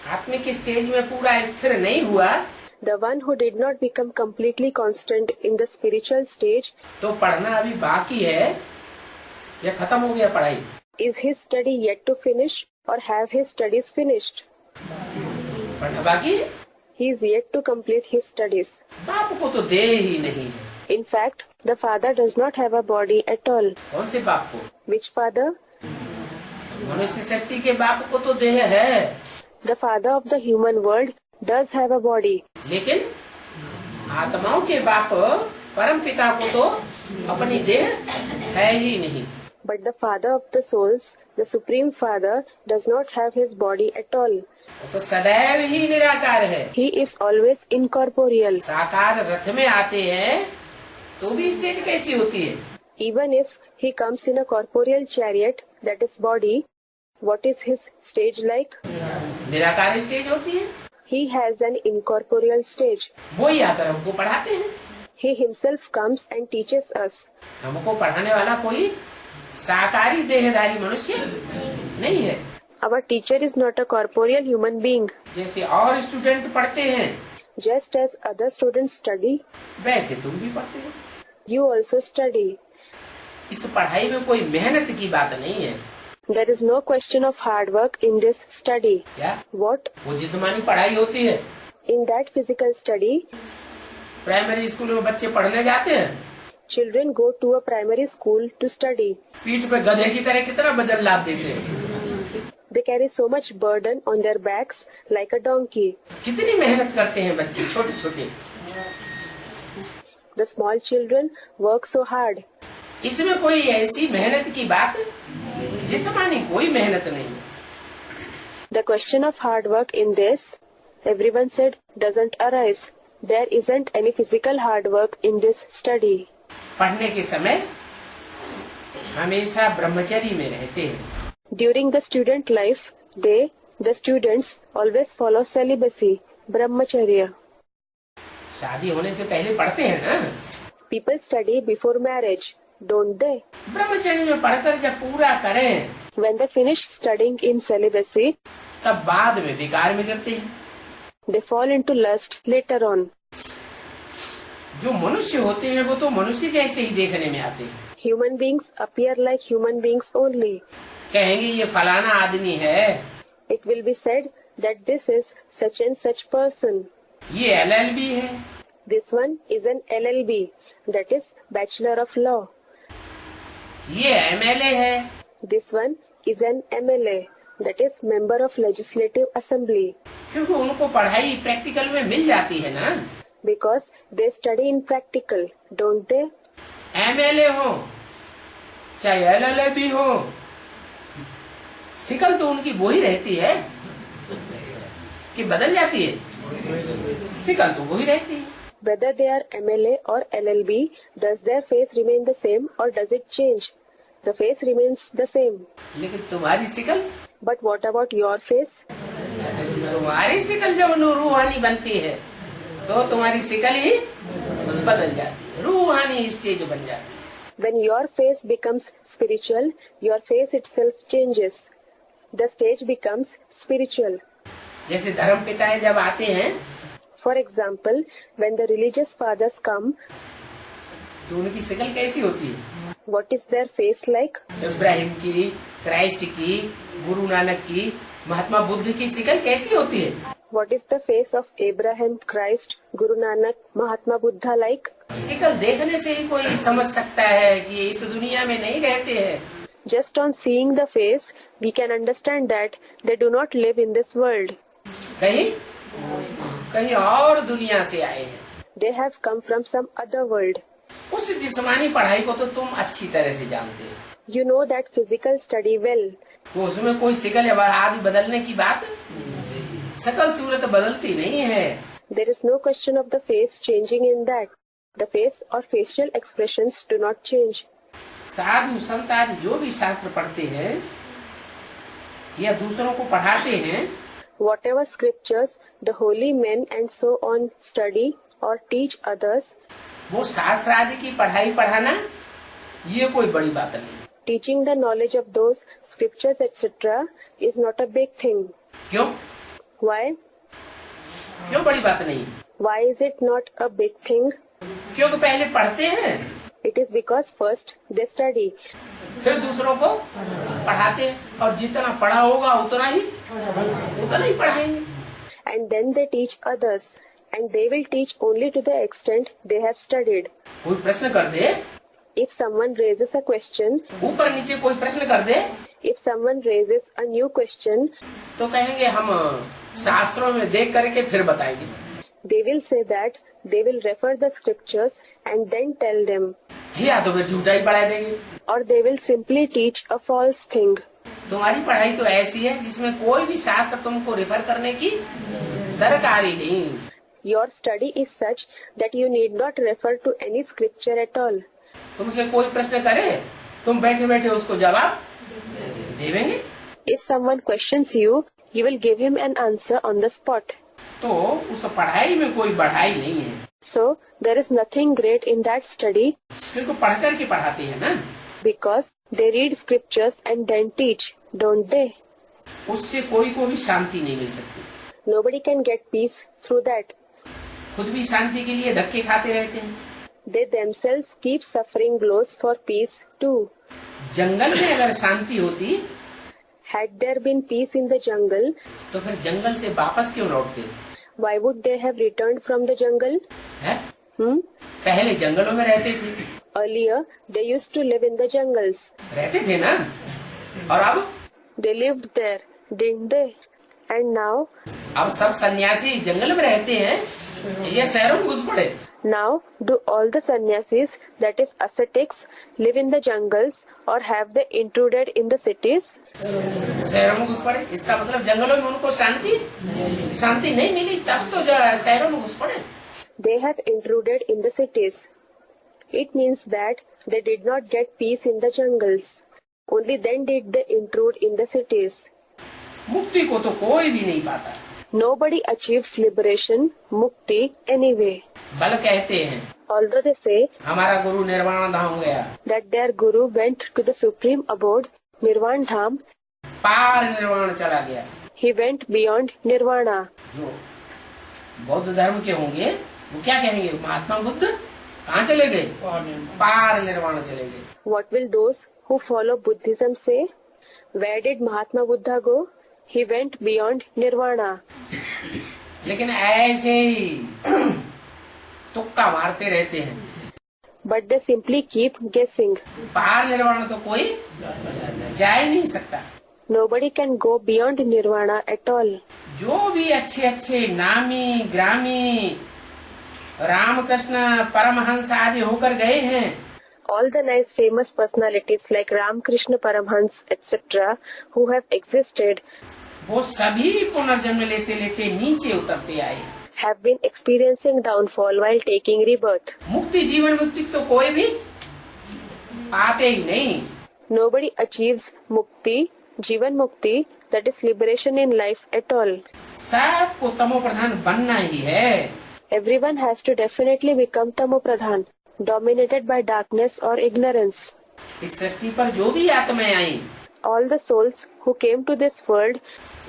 आत्मिक स्टेज में पूरा स्थिर नहीं हुआ, the one who did not become completely constant in the spiritual stage, तो पढ़ना अभी बाकी है या खत्म हो गया पढ़ाई? is his study yet to finish or have his studies finished? पढ़ना बाकी है। He is yet to complete his studies. बाप को तो दे ही नहीं है। In fact, the father does not have a body at all. कौन से बाप को? Which father? मनुष्य सृष्टि के बाप को तो देह है, The father of the human world does have a body. लेकिन आत्माओं के बाप परम पिता को तो अपनी देह है ही नहीं। But the father of the souls, the supreme father, does not have his body at all. वो तो सदैव ही निराकार है। He is always incorporeal. साकार रथ में आते हैं तो भी स्टेज कैसी होती है? Even if he comes in a corporeal chariot, that is body, what is his stage like? निराकार स्टेज होती है। He has an incorporeal stage. वो ही आकर हमको पढ़ाते हैं। He himself comes and teaches us. हमको पढ़ाने वाला कोई साकारी देहधारी मनुष्य नहीं है। Our teacher is not a corporeal human being. जैसे और स्टूडेंट पढ़ते हैं Just as other students study, वैसे तुम भी पढ़ते हो। you also study. इस पढ़ाई में कोई मेहनत की बात नहीं है। There is no question of hard work in this study. क्या? What? वो जिस्मानी पढ़ाई होती है। In that physical study, primary school में बच्चे पढ़ने जाते हैं, children go to a primary school to study. पीठ पे गधे की तरह कितना वजन लाद देते हैं। They carry so much burden on their backs like a donkey. कितनी मेहनत करते हैं बच्चे छोटे छोटे। The small children work so hard. इसमें कोई ऐसी मेहनत की बात जिस्मानी कोई मेहनत नहीं। The question of hard work in this, everyone said, doesn't arise. There isn't any physical hard work in this study. पढ़ने के समय हमेशा ब्रह्मचर्य में रहते हैं। During the student life, they, the students, always follow celibacy, brahmacharya. शादी होने से पहले पढ़ते हैं ना। People study before marriage, don't they? ब्रह्मचर्य में पढ़कर जब पूरा करें When they finish studying in celibacy, तब बाद में विकार में गिरते हैं। they fall into lust later on. जो मनुष्य होते हैं वो तो मनुष्य जैसे ही देखने में आते हैं। Human beings appear like human beings only. कहेंगे ये फलाना आदमी है, It will be said that this is such and such person. ये LLB है, This one is an LLB, that is Bachelor of Law. ये MLA है, This one is an MLA, that is Member of Legislative Assembly. क्योंकि उनको पढ़ाई practical में मिल जाती है ना। Because they study in practical, don't they? MLA हो चाहे LLB हो, शिकल तो उनकी वही रहती है कि बदल जाती है, शिकल तो वही रहती है। Whether they are MLA or LLB, does their face remain the same or does it change? The face remains the same. लेकिन तुम्हारी शिकल, But what about your face? तुम्हारी शिकल जब रूहानी बनती है तो तुम्हारी शिकल ही बदल जाती है, रूहानी स्टेज बन जाती है। When your face becomes spiritual, your face itself changes. The stage becomes spiritual. जैसे धर्म पिताएं जब आते हैं For example, when the religious fathers come, तो उनकी शिकल कैसी होती है? what is their face like? Ibrahim की, क्राइस्ट की, गुरु नानक की, महात्मा बुद्ध की शिकल कैसी होती है? What is the face of Abraham, Christ, Guru Nanak, Mahatma Buddha like? शिकल देखने से ही कोई समझ सकता है कि ये इस दुनिया में नहीं रहते हैं। Just on seeing the face, we can understand that they do not live in this world. कहीं और दुनिया से आए हैं। They have come from some other world. उस जिस्मानी पढ़ाई को तो तुम अच्छी तरह से जानते हो। You know that physical study well. वो उसमें कोई शिकल आदि बदलने की बात, शकल सूरत बदलती नहीं है। There is no question of the face changing in that. The face or facial expressions do not change. साधु संत आदि जो भी शास्त्र पढ़ते हैं या दूसरों को पढ़ाते हैं, Whatever scriptures the holy men and so on study or teach others, वो शास्त्र आदि की पढ़ाई पढ़ाना ये कोई बड़ी बात नहीं। teaching the knowledge of those scriptures etc. is not a big thing. क्यों? Why? क्यों बड़ी बात नहीं? Why is it not a big thing? क्योंकि पहले पढ़ते हैं, It is because first they study, फिर दूसरों को पढ़ाते हैं, और जितना पढ़ा होगा उतना ही पढ़ाएंगे। and then they teach others, and they will teach only to the extent they have studied. कोई प्रश्न कर दे, If someone raises a question, ऊपर नीचे कोई प्रश्न कर दे, if someone raises a new question, तो कहेंगे हम शास्त्रों में देख करके फिर बताएंगे। they will say that they will refer the scriptures and then tell them, या तो फिर झूठा ही पढ़ा देंगे। or they will simply teach a false thing. तुम्हारी पढ़ाई तो ऐसी है जिसमें कोई भी शास्त्र तुमको रेफर करने की दरकार ही नहीं। Your study is such that you need not refer to any scripture at all. तुमसे कोई प्रश्न करे, तुम बैठे बैठे उसको जवाब देवेंगे। If someone questions you, you will give him an answer on the spot. तो उस पढ़ाई में कोई बढ़ाई नहीं है, So, there is nothing great in that study क्योंकि पढ़ करके पढ़ाते हैं ना। because they read scriptures and then teach, don't they? उससे कोई को भी शांति नहीं मिल सकती। Nobody can get peace through that. खुद भी शांति के लिए धक्के खाते रहते हैं। They themselves keep suffering blows for peace too. जंगल में अगर शांति होती Had there been peace in the jungle, तो फिर जंगल से वापस क्यों लौटते why would they have returned from the jungle? हैं? पहले जंगलों में रहते थे, Earlier, they used to live in the jungles. रहते थे ना, और अब They lived there, didn't they? And now, अब सब सन्यासी जंगल में रहते हैं या शहरों में घुस पड़े। now do all the sannyasis, that is ascetics, live in the jungles or have they intruded in the cities? शहरों में घुस पड़े, इसका मतलब जंगलों में उनको शांति नहीं मिली, तब तो शहरों में घुस पड़े। They have intruded in the cities. It means that they did not get peace in the jungles. Only then did they intrude in the cities. मुक्ति को तो कोई भी नहीं पाता। Nobody achieves liberation, mukti, anyway. बल कहते हैं, Although they say हमारा गुरु निर्वाण धाम गया, that their guru went to the supreme abode, Nirvan Dham, पार निर्वाण चला गया। he went beyond Nirvana. जो बौद्ध धर्म के होंगे वो क्या कहेंगे? महात्मा बुद्ध कहाँ चले गए? पार निर्वाण चले गए। What will those who follow Buddhism say? Where did Mahatma Buddha go? He went beyond Nirvana. लेकिन ऐसे ही तुक्का मारते रहते हैं। But they simply keep guessing. पार निर्वाण तो कोई जा ही नहीं सकता। Nobody can go beyond Nirvana at all. जो भी अच्छे अच्छे नामी ग्रामी रामकृष्ण परमहंस आदि होकर गए हैं, All the nice famous personalities like Ramakrishna Paramhans etc. who have existed वो सभी पुनर्जन्म लेते लेते नीचे उतरते आए। have been experiencing downfall while taking rebirth. मुक्ति जीवन मुक्ति तो कोई भी पाते ही नहीं। Nobody achieves mukti, Jivan Mukti, that is liberation in life at all. सबको तमो प्रधान बनना ही है। Everyone has to definitely become Tamopradhan, dominated by darkness or ignorance. इस सृष्टि पर जो भी आत्माएं आई, All the souls who came to this world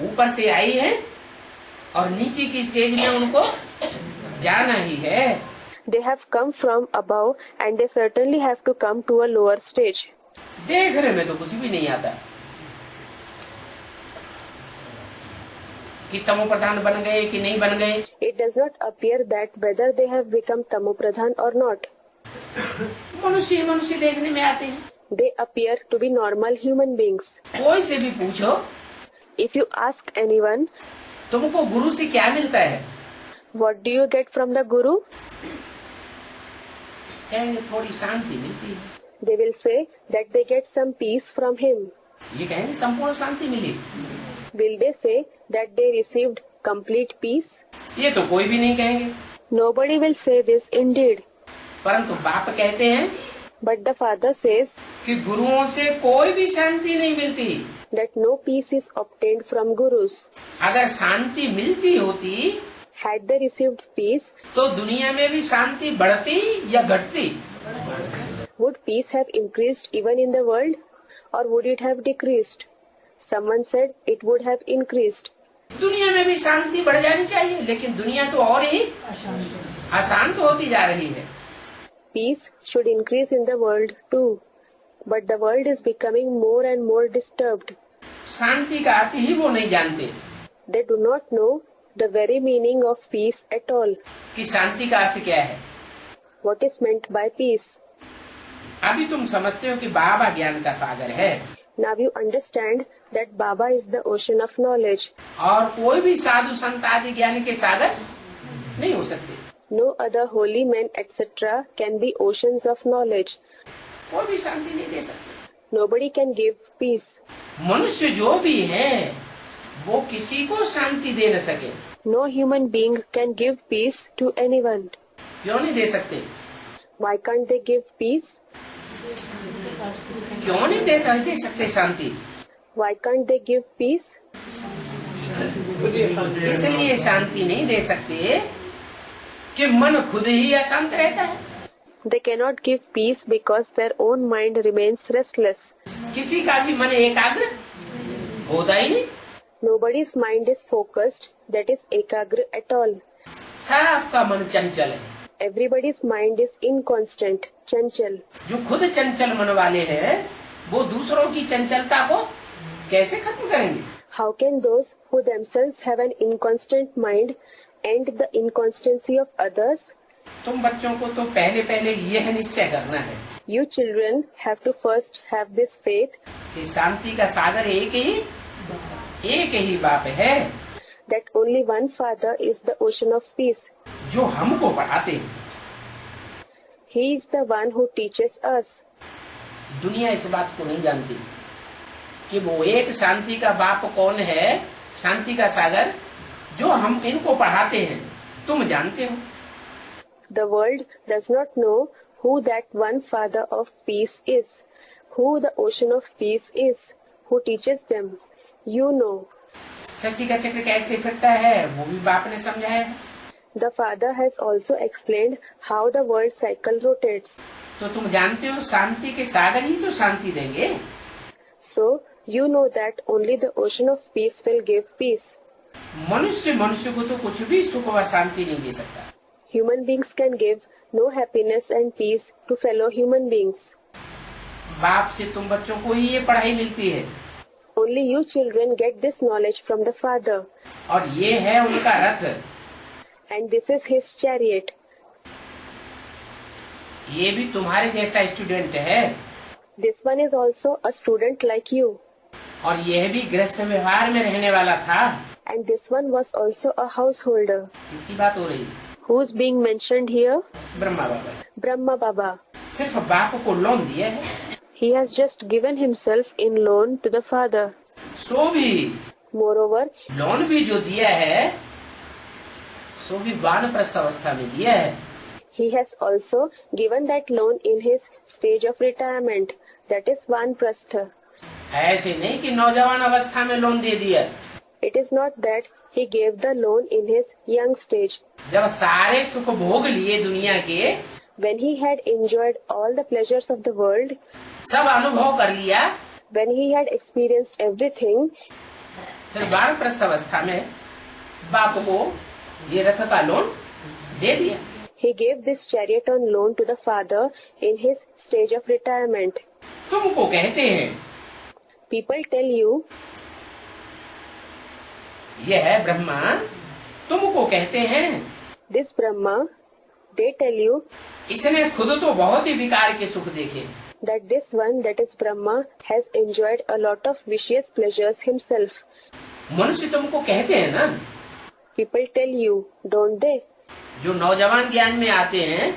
ऊपर से आई है और नीचे की स्टेज में उनको जाना ही है। they have come from above and they certainly have to come to a lower stage. देखने में तो कुछ भी नहीं आता कि तमो प्रधान बन गए कि नहीं बन गए। It does not appear that whether they have become Tamopradhan or not. मनुष्य मनुष्य देखने में आते हैं। They appear to be normal human beings. कोई से भी पूछो If you ask anyone, तुमको गुरु से क्या मिलता है, what do you get from the Guru? कहेंगे थोड़ी शांति मिलती है। They will say that they get some peace from him. ये कहेंगे संपूर्ण शांति मिली। Will they say that they received complete peace? ये तो कोई भी नहीं कहेंगे। Nobody will say this indeed. परंतु बाप कहते हैं But the father says कि गुरुओं से कोई भी शांति नहीं मिलती। that no peace is obtained from gurus. अगर शांति मिलती होती Had they received peace, तो दुनिया में भी शांति बढ़ती या घटती? would peace have increased even in the world, or would it have decreased? Someone said it would have increased. दुनिया में भी शांति बढ़ जानी चाहिए, लेकिन दुनिया तो और ही अशांत होती जा रही है। Peace should increase in the world too, but the world is becoming more and more disturbed. शांति का अर्थ ही वो नहीं जानते They do not know the very meaning of peace at all. कि शांति का अर्थ क्या है। What is meant by peace? अभी तुम समझते हो कि बाबा ज्ञान का सागर है Now you understand that Baba is the ocean of knowledge. और कोई भी साधु संत आदि ज्ञान के सागर नहीं हो सकते। No other holy men etc. can be oceans of knowledge. कोई भी शांति नहीं दे सकते। Nobody can give peace. मनुष्य जो भी है वो किसी को शांति दे न सके। No human being can give peace to anyone. क्यों नहीं दे सकते? Why can't they give peace? क्यों नहीं दे सकते शांति? Why can't they give peace? इसलिए शांति नहीं दे सकते कि मन खुद ही अशांत रहता है। They cannot give peace because their own mind remains restless. किसी का भी मन एकाग्र होता ही नहीं। Nobody's mind is focused, that is ekagra at all. सबका मन चंचल है। Everybody's mind is inconstant, chanchal. जो खुद चंचल मन वाले हैं वो दूसरों की चंचलता को कैसे खत्म करेंगे? How can those who themselves have an inconstant mind end the inconstancy of others? तुम बच्चों को तो पहले यह निश्चय करना है You children have to first have this faith कि शांति का सागर एक ही बाप है that only one Father is the ocean of peace. जो हमको पढ़ाते हैं। He is the one who teaches us. दुनिया इस बात को नहीं जानती कि वो एक शांति का बाप कौन है, शांति का सागर जो हम इनको पढ़ाते हैं। तुम जानते हो। The world does not know who that one Father of peace is, who the ocean of peace is, who teaches them. You know. सृष्टि का चक्र कैसे फिरता है वो भी बाप ने समझाया है। The Father has also explained how the world cycle rotates. तो तुम जानते हो शांति के सागर ही तो शांति देंगे। So you know that only the ocean of peace will give peace. मनुष्य को तो कुछ भी सुख व शांति नहीं दे सकता। Human beings can give no happiness and peace to fellow human beings. बाप से तुम बच्चों को ही ये पढ़ाई मिलती है, Only you children get this knowledge from the Father, और ये है उनका रथ। and this is his chariot. ये भी तुम्हारे जैसा स्टूडेंट है, This one is also a student like you, और यह भी गृहस्थ व्यवहार में रहने वाला था। and this one was also a householder. किसकी बात हो रही है? Who's being mentioned here? Brahma Baba. Brahma Baba. सिर्फ बाप को लोन दिया है, He has just given himself in loan to the Father. सो भी Moreover, लोन भी जो दिया है सो भी वानप्रस्थ अवस्था में दिया है। he has also given that loan in his stage of retirement, that is Vanprastha. ऐसे नहीं कि नौजवान अवस्था में लोन दे दिया, It is not that he gave the loan in his young stage, जब सारे सुख भोग लिए दुनिया के, when he had enjoyed all the pleasures of the world, सब अनुभव कर लिया, when he had experienced everything, फिर वानप्रस्थ अवस्था में बाप को ये रथ का लोन दे दिया। he gave this chariot on loan to the Father in his stage of retirement. तुमको कहते हैं, People tell you, यह है ब्रह्मा, तुमको कहते हैं, this Brahma, they tell you इसने खुद तो बहुत ही विकार के सुख देखे, that this one, that is Brahma, has enjoyed a lot of vicious pleasures himself. मनुष्य तुमको कहते हैं ना, People tell you, don't they? जो नौजवान ज्ञान में आते हैं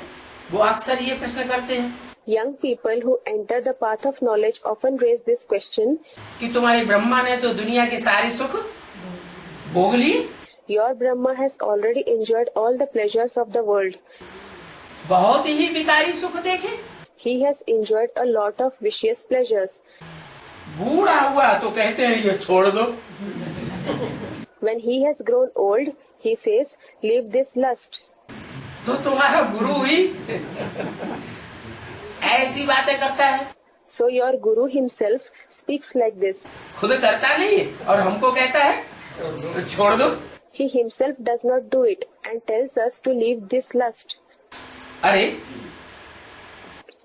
वो अक्सर ये प्रश्न करते हैं Young people who enter the path of knowledge often raise this question, कि तुम्हारे ब्रह्मा ने तो दुनिया के सारे सुख भोग लिए, your Brahma has already enjoyed all the pleasures of the world. बहुत ही विकारी सुख देखे, He has enjoyed a lot of vicious pleasures. बूढ़ा हुआ तो कहते हैं ये छोड़ दो, When he has grown old, he says, leave this lust. तो तुम्हारा गुरु ही ऐसी बातें करता है, So your Guru himself speaks like this. खुद करता नहीं और हमको कहता है छोड़ दो। He himself does not do it and tells us to leave this lust. अरे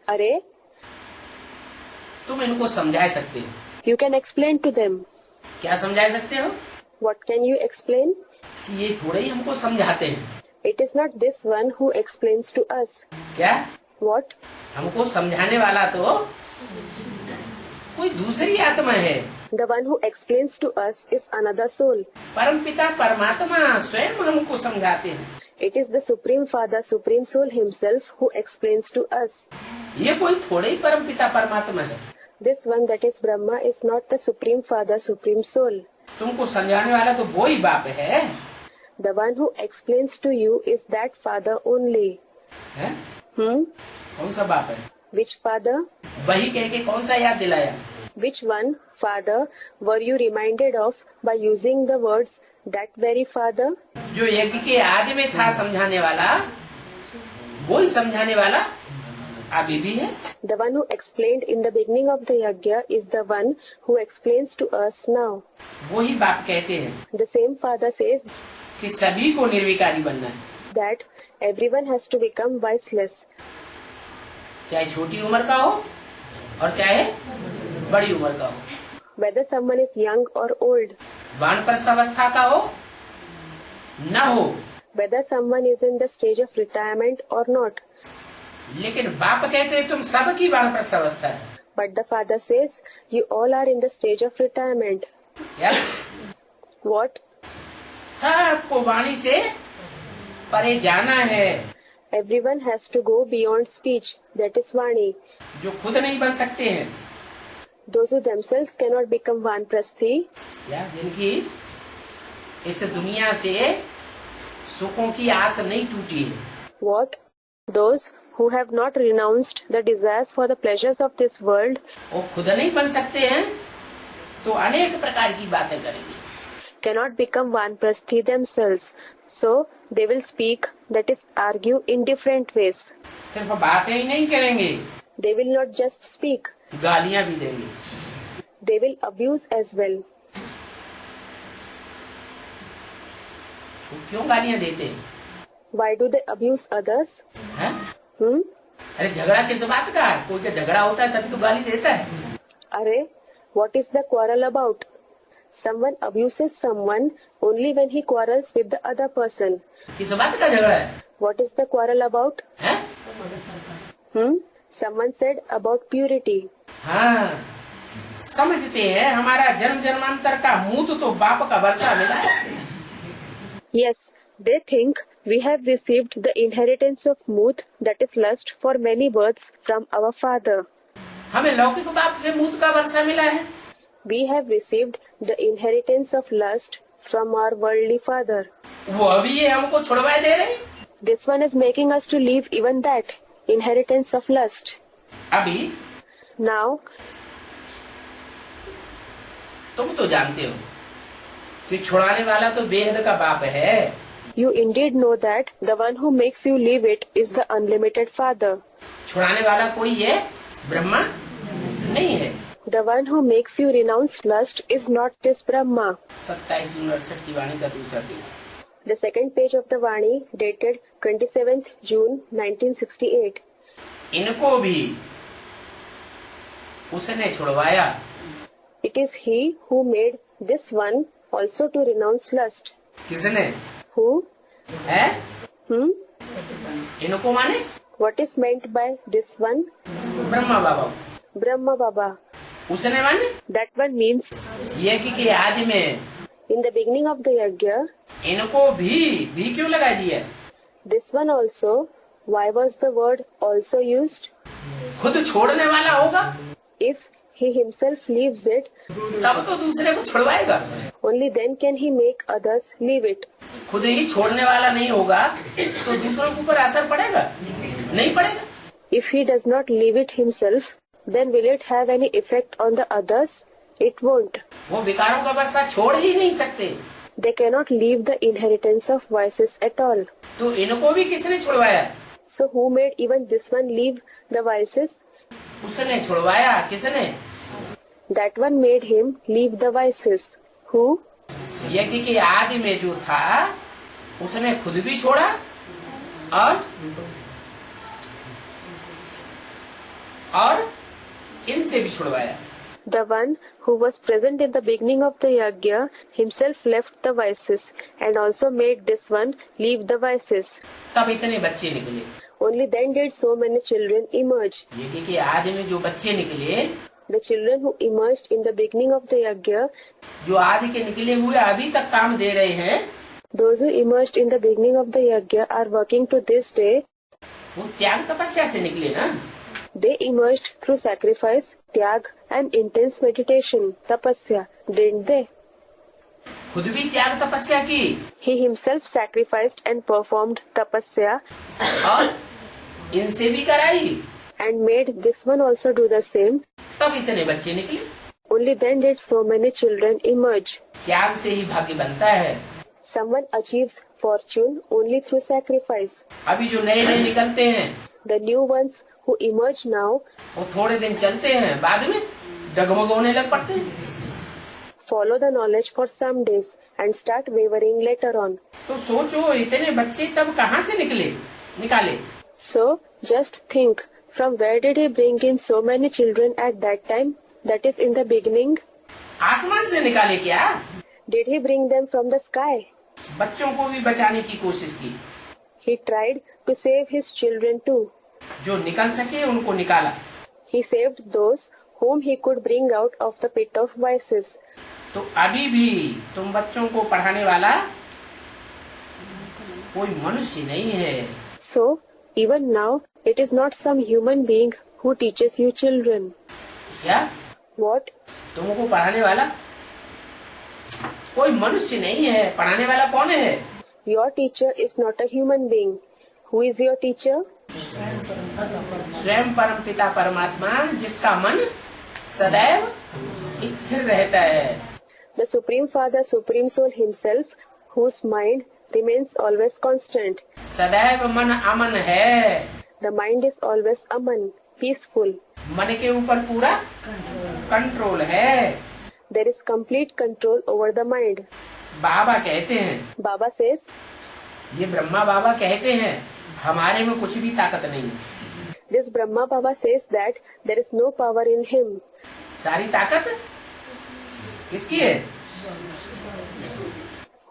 Arey, तुम इनको समझा सकते हो, you can explain to them. क्या समझा सकते हो? What can you explain? कि ये थोड़े ही हमको समझाते हैं। It is not this one who explains to us. क्या What? हमको समझाने वाला तो कोई दूसरी आत्मा है, The one who explains to us is another soul. परमपिता परमात्मा स्वयं हमको समझाते हैं। It is the Supreme Father, Supreme Soul himself who explains to us. ये कोई थोड़े ही परमपिता परमात्मा है, This one, that is Brahma, is not the Supreme Father, Supreme Soul. तुमको समझाने वाला तो वो ही बाप है, The one who explains to you is that Father only. है? कौन सा बाप है? Which Father? वही कह के कौन सा याद दिलाया? Which one, Father, were you reminded of by using the words that very Father? जो यज्ञ के आदि में था समझाने वाला, वो ही समझाने वाला अभी भी है। The one who explained in the beginning of the yajna is the one who explains to us now. वो ही बाप कहते हैं The same Father says कि सभी को निर्विकारी बनना है, that everyone has to become viceless, चाहे छोटी उम्र का हो और चाहे बड़ी उम्र का हो, whether someone is young or old, वानप्रस्थ अवस्था का हो न हो, whether someone is in the stage of retirement or not. लेकिन बाप कहते हैं तुम सबकी वानप्रस्थ अवस्था है। But the Father says, you all are in the stage of retirement. क्या? What? सबको वाणी से परे जाना है। Everyone has to go beyond speech, that is Vani. जो खुद नहीं बन सकते हैं, Those who themselves cannot become Vanprasthi, या जिनकी इस दुनिया से सुखों की आस नहीं टूटी है, what? Those who have not renounced the desires for the pleasures of this world, वो खुद नहीं बन सकते हैं तो अनेक प्रकार की बातें करेंगे। cannot become Vanprasthi themselves. So they will speak, that is argue in different ways. सिर्फ बातें ही नहीं करेंगे, They will not just speak, गालियां भी देंगे। they will abuse as well. वो क्यों गालियां देते हैं? Why do they abuse others? है? Hmm? अरे झगड़ा किस बात का है? कोई का झगड़ा होता है तभी तो गाली देता है। Arey, what is the quarrel about? Someone abuses someone only when he quarrels with the other person. किस बात का झगड़ा है? What is the quarrel about? हैं? Someone said about purity. हाँ, समझते हैं हमारा जन्म जन्मांतर का मूत तो बाप का वर्षा मिला है। Yes, they think we have received the inheritance of Mut, that is lust, for many births from our father. हमें लौकिक बाप से मूत का वर्षा मिला है। We have received the inheritance of lust from our worldly father. वो अभी ये हमको छुड़वाए दे रहे हैं। This one is making us to leave even that inheritance of lust. अभी Now, तुम तो जानते हो कि छुड़ाने वाला तो बेहद का बाप है। you indeed know that the one who makes you leave it is the unlimited father. छुड़ाने वाला कोई है ब्रह्मा नहीं है। The one who makes you renounce lust is not this Brahma. 27/68 की वाणी का दूसरा दिन। The second page of the Vani dated 27th June 1968. इनको भी उसने छुड़वाया। It is he who made this one also to renounce lust. किसने? Who? है? इनको माने What is meant by this one? Brahma Baba. Brahma Baba. उसने माने That one means ये कि आदि में in the beginning of the yajna, इनको भी क्यों लगा दिया? this one also. Why was the word also used? खुद छोड़ने वाला होगा If he himself leaves it, तब तो दूसरे को छुड़वाएगा। only then can he make others leave it. खुद ही छोड़ने वाला नहीं होगा तो दूसरों के ऊपर असर पड़ेगा? नहीं पड़ेगा। If he does not leave it himself, then will it have any effect on the others? It won't. वो विकारों का वर्षा छोड़ ही नहीं सकते। They cannot leave the inheritance of vices at all. तो इनको भी किसने छुड़वाया? So who made even this one leave the vices? उसने छुड़वाया। किसने? That one made him leave the vices. Who? यज्ञ के आदि में जो था उसने खुद भी छोड़ा और इनसे भी छुड़वाया। The one who was present in the beginning of the yajna himself left the vices and also made this one leave the vices. तब इतने बच्चे निकले। Only then did so many children emerge. यज्ञ के आदि में जो बच्चे निकले, The children who emerged in the beginning of the yajna, जो आदि के निकले हुए अभी तक काम दे रहे हैं, those who emerged in the beginning of the yajna are working to this day. वो त्याग तपस्या से निकले ना। They emerged through sacrifice, tyag and intense meditation, tapasya, didn't they? खुद भी त्याग तपस्या की He himself sacrificed and performed tapasya और इनसे भी कराई। and made this one also do the same. तब इतने बच्चे निकले। Only then did so many children emerge. त्याग से ही भाग्य बनता है। Someone achieves fortune only through sacrifice. अभी जो नए नए निकलते हैं The new ones who emerge now वो थोड़े दिन चलते हैं, बाद में डगमग होने लग पड़ते हैं। follow the knowledge for some days and start wavering later on. तो सोचो इतने बच्चे तब कहाँ से निकाले? So just think, from where did he bring in so many children at that time? That is in the beginning. आसमान से निकाले क्या? Did he bring them from the sky? बच्चों को भी बचाने की कोशिश की। He tried to save his children too. जो निकल सके उनको निकाला। He saved those whom he could bring out of the pit of vices. तो अभी भी तुम बच्चों को पढ़ाने वाला कोई मनुष्य नहीं है। So, even now, it is not some human being who teaches you children. क्या? What? तुमको पढ़ाने वाला कोई मनुष्य नहीं है। पढ़ाने वाला कौन है? Your teacher is not a human being. Who is your teacher? स्वयं परम पिता परमात्मा जिसका मन सदैव स्थिर रहता है। The Supreme Father, Supreme Soul himself, whose mind remains always constant. सदैव मन अमन है। The mind is always aman, peaceful. मन के ऊपर पूरा कंट्रोल है। There is complete control over the mind. बाबा कहते हैं Baba says, ये ब्रह्मा बाबा कहते हैं हमारे में कुछ भी ताकत नहीं है। This Brahma Baba says that there is no power in him. सारी ताकत किसकी है?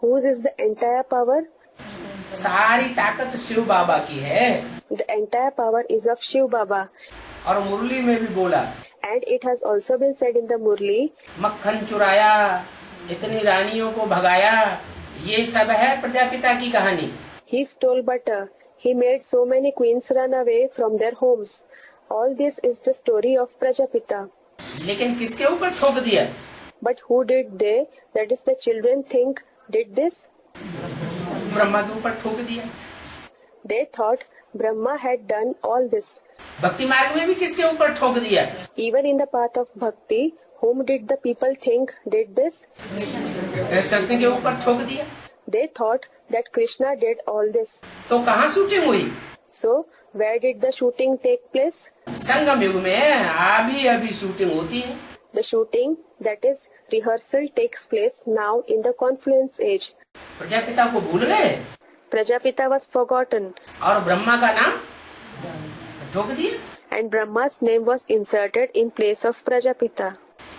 Whose is the entire power? सारी ताकत शिव बाबा की है। The entire power is of Shiv Baba. और मुरली में भी बोला, And it has also been said in the Murli, मक्खन चुराया, इतनी रानियों को भगाया, ये सब है प्रजापिता की कहानी। he stole butter. He made so many queens run away from their homes. All this is the story of Prajapita. लेकिन किसके ऊपर ठोक दिया? But who did they, that is the children think, did this? Brahma के ऊपर ठोक दिया। They thought Brahma had done all this. भक्ति मार्ग में भी किसके ऊपर ठोक दिया? Even in the path of bhakti, whom did the people think did this? Krishna के ऊपर ठोक दिया। They thought that Krishna did all this. तो कहाँ शूटिंग हुई? So, where did the shooting take place? संगम युग में अभी शूटिंग होती है। The shooting, that is, rehearsal takes place now in the confluence age. Prajapita को भूल गए Prajapita was forgotten और ब्रह्मा का नाम ठोक दिया। and Brahma's name was inserted in place of Prajapita.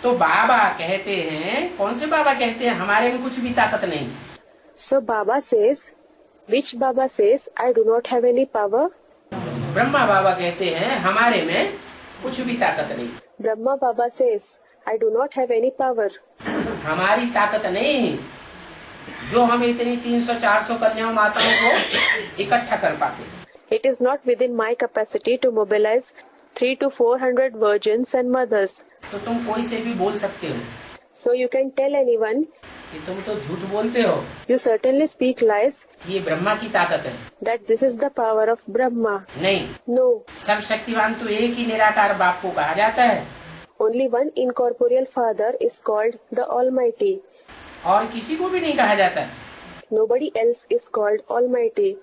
तो बाबा कहते हैं, कौन से बाबा कहते हैं हमारे में कुछ भी ताकत नहीं? So Baba says, which Baba says, I do not have any power? Brahma बाबा कहते हैं हमारे में कुछ भी ताकत नहीं। Brahma Baba says, I do not have any power. हमारी ताकत नहीं जो हम इतनी 300-400 कन्या माताओं को इकट्ठा कर पाते। It is not within my capacity to mobilize 300 to 400 virgins and mothers. तो तुम कोई से भी बोल सकते हो So you can tell anyone, कि तुम तो झूठ बोलते हो, you certainly speak lies, ये ब्रह्मा की ताकत है। that this is the power of Brahma. नहीं, No, सब शक्तिवान तो एक ही निराकार बाप को कहा जाता है only one incorporeal Father is called the Almighty. और किसी को भी नहीं कहा जाता है। Nobody else is called Almighty.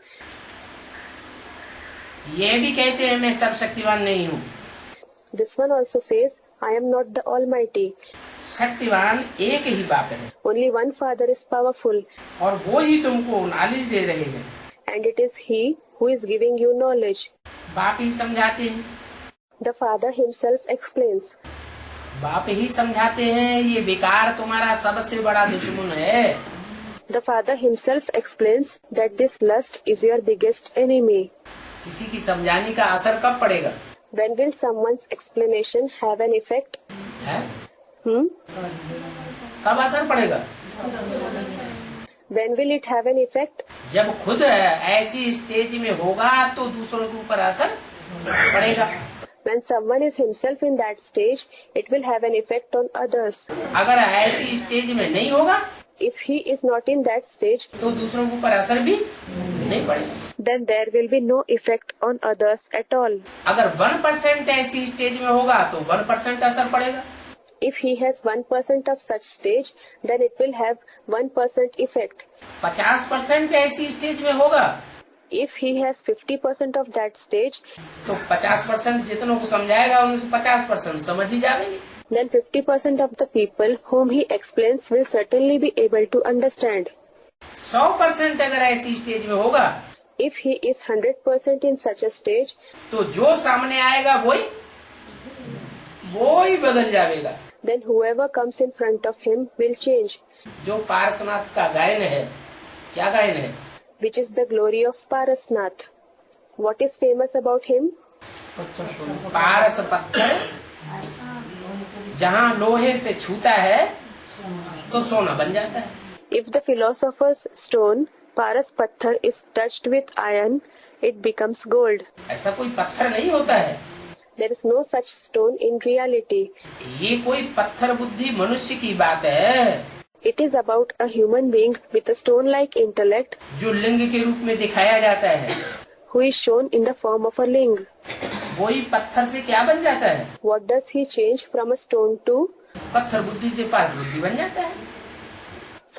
ये भी कहते हैं मैं सब शक्तिवान नहीं हूँ। This one also says, I am not the Almighty. शक्तिवान एक ही बाप है Only one Father is powerful, और वो ही तुमको नॉलेज दे रहे हैं। and it is He who is giving you knowledge. बाप ही समझाते हैं, The Father Himself explains. बाप ही समझाते हैं ये विकार तुम्हारा सबसे बड़ा दुश्मन है। The Father Himself explains that this lust is your biggest enemy. किसी की समझाने का असर कब पड़ेगा? When will someone's explanation have an effect? है? कब असर पड़ेगा? When will it have an effect? जब खुद ऐसी स्टेज में होगा तो दूसरों के ऊपर असर पड़ेगा। When someone is himself in that stage, it will have an effect on others. अगर ऐसी स्टेज में नहीं होगा If he is not in that stage, तो दूसरों के ऊपर असर भी नहीं पड़ेगा। then there will be no effect on others at all. अगर 1% ऐसी स्टेज में होगा तो 1% असर पड़ेगा। If he has 1% of such stage, then it will have 1% effect. 50% ऐसी स्टेज में होगा If he has 50% of that stage, तो 50% जितनों को समझाएगा उनमें से 50% समझ ही जाएंगे। then 50% of the people whom he explains will certainly be able to understand. 100% अगर ऐसी स्टेज में होगा If he is 100% in such a stage, तो जो सामने आएगा वो ही बदल जाएगा। then whoever comes in front of him will change, जो पारसनाथ का गायन है, क्या गायन है? which is the glory of Parasnath. What is famous about him? पारस पत्थर जहाँ लोहे से छूता है तो सोना बन जाता है। If the philosopher's stone, Paras Patthar, is touched with iron, it becomes gold. ऐसा कोई पत्थर नहीं होता है। There is no such stone in reality. ये कोई पत्थर बुद्धि मनुष्य की बात है It is about a human being with a stone-like intellect जो लिंग के रूप में दिखाया जाता है। who is shown in the form of a ling. वही पत्थर से क्या बन जाता है? What does he change from a stone to? पत्थर बुद्धि से पारस बुद्धि बन जाता है।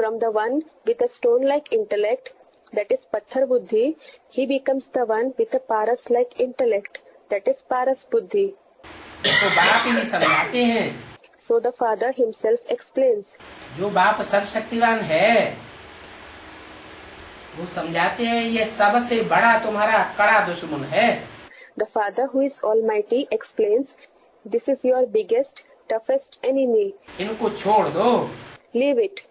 From the one with a stone-like intellect, that is Patthar Buddhi, he becomes the one with a Paras-like intellect, that is Paras Buddhi. तो बाप ही समझाते हैं। So the Father himself explains. जो बाप सर्वशक्तिवान है वो समझाते हैं ये सबसे बड़ा तुम्हारा कड़ा दुश्मन है। The Father who is Almighty explains, this is your biggest, toughest enemy. इनको छोड़ दो। Leave it.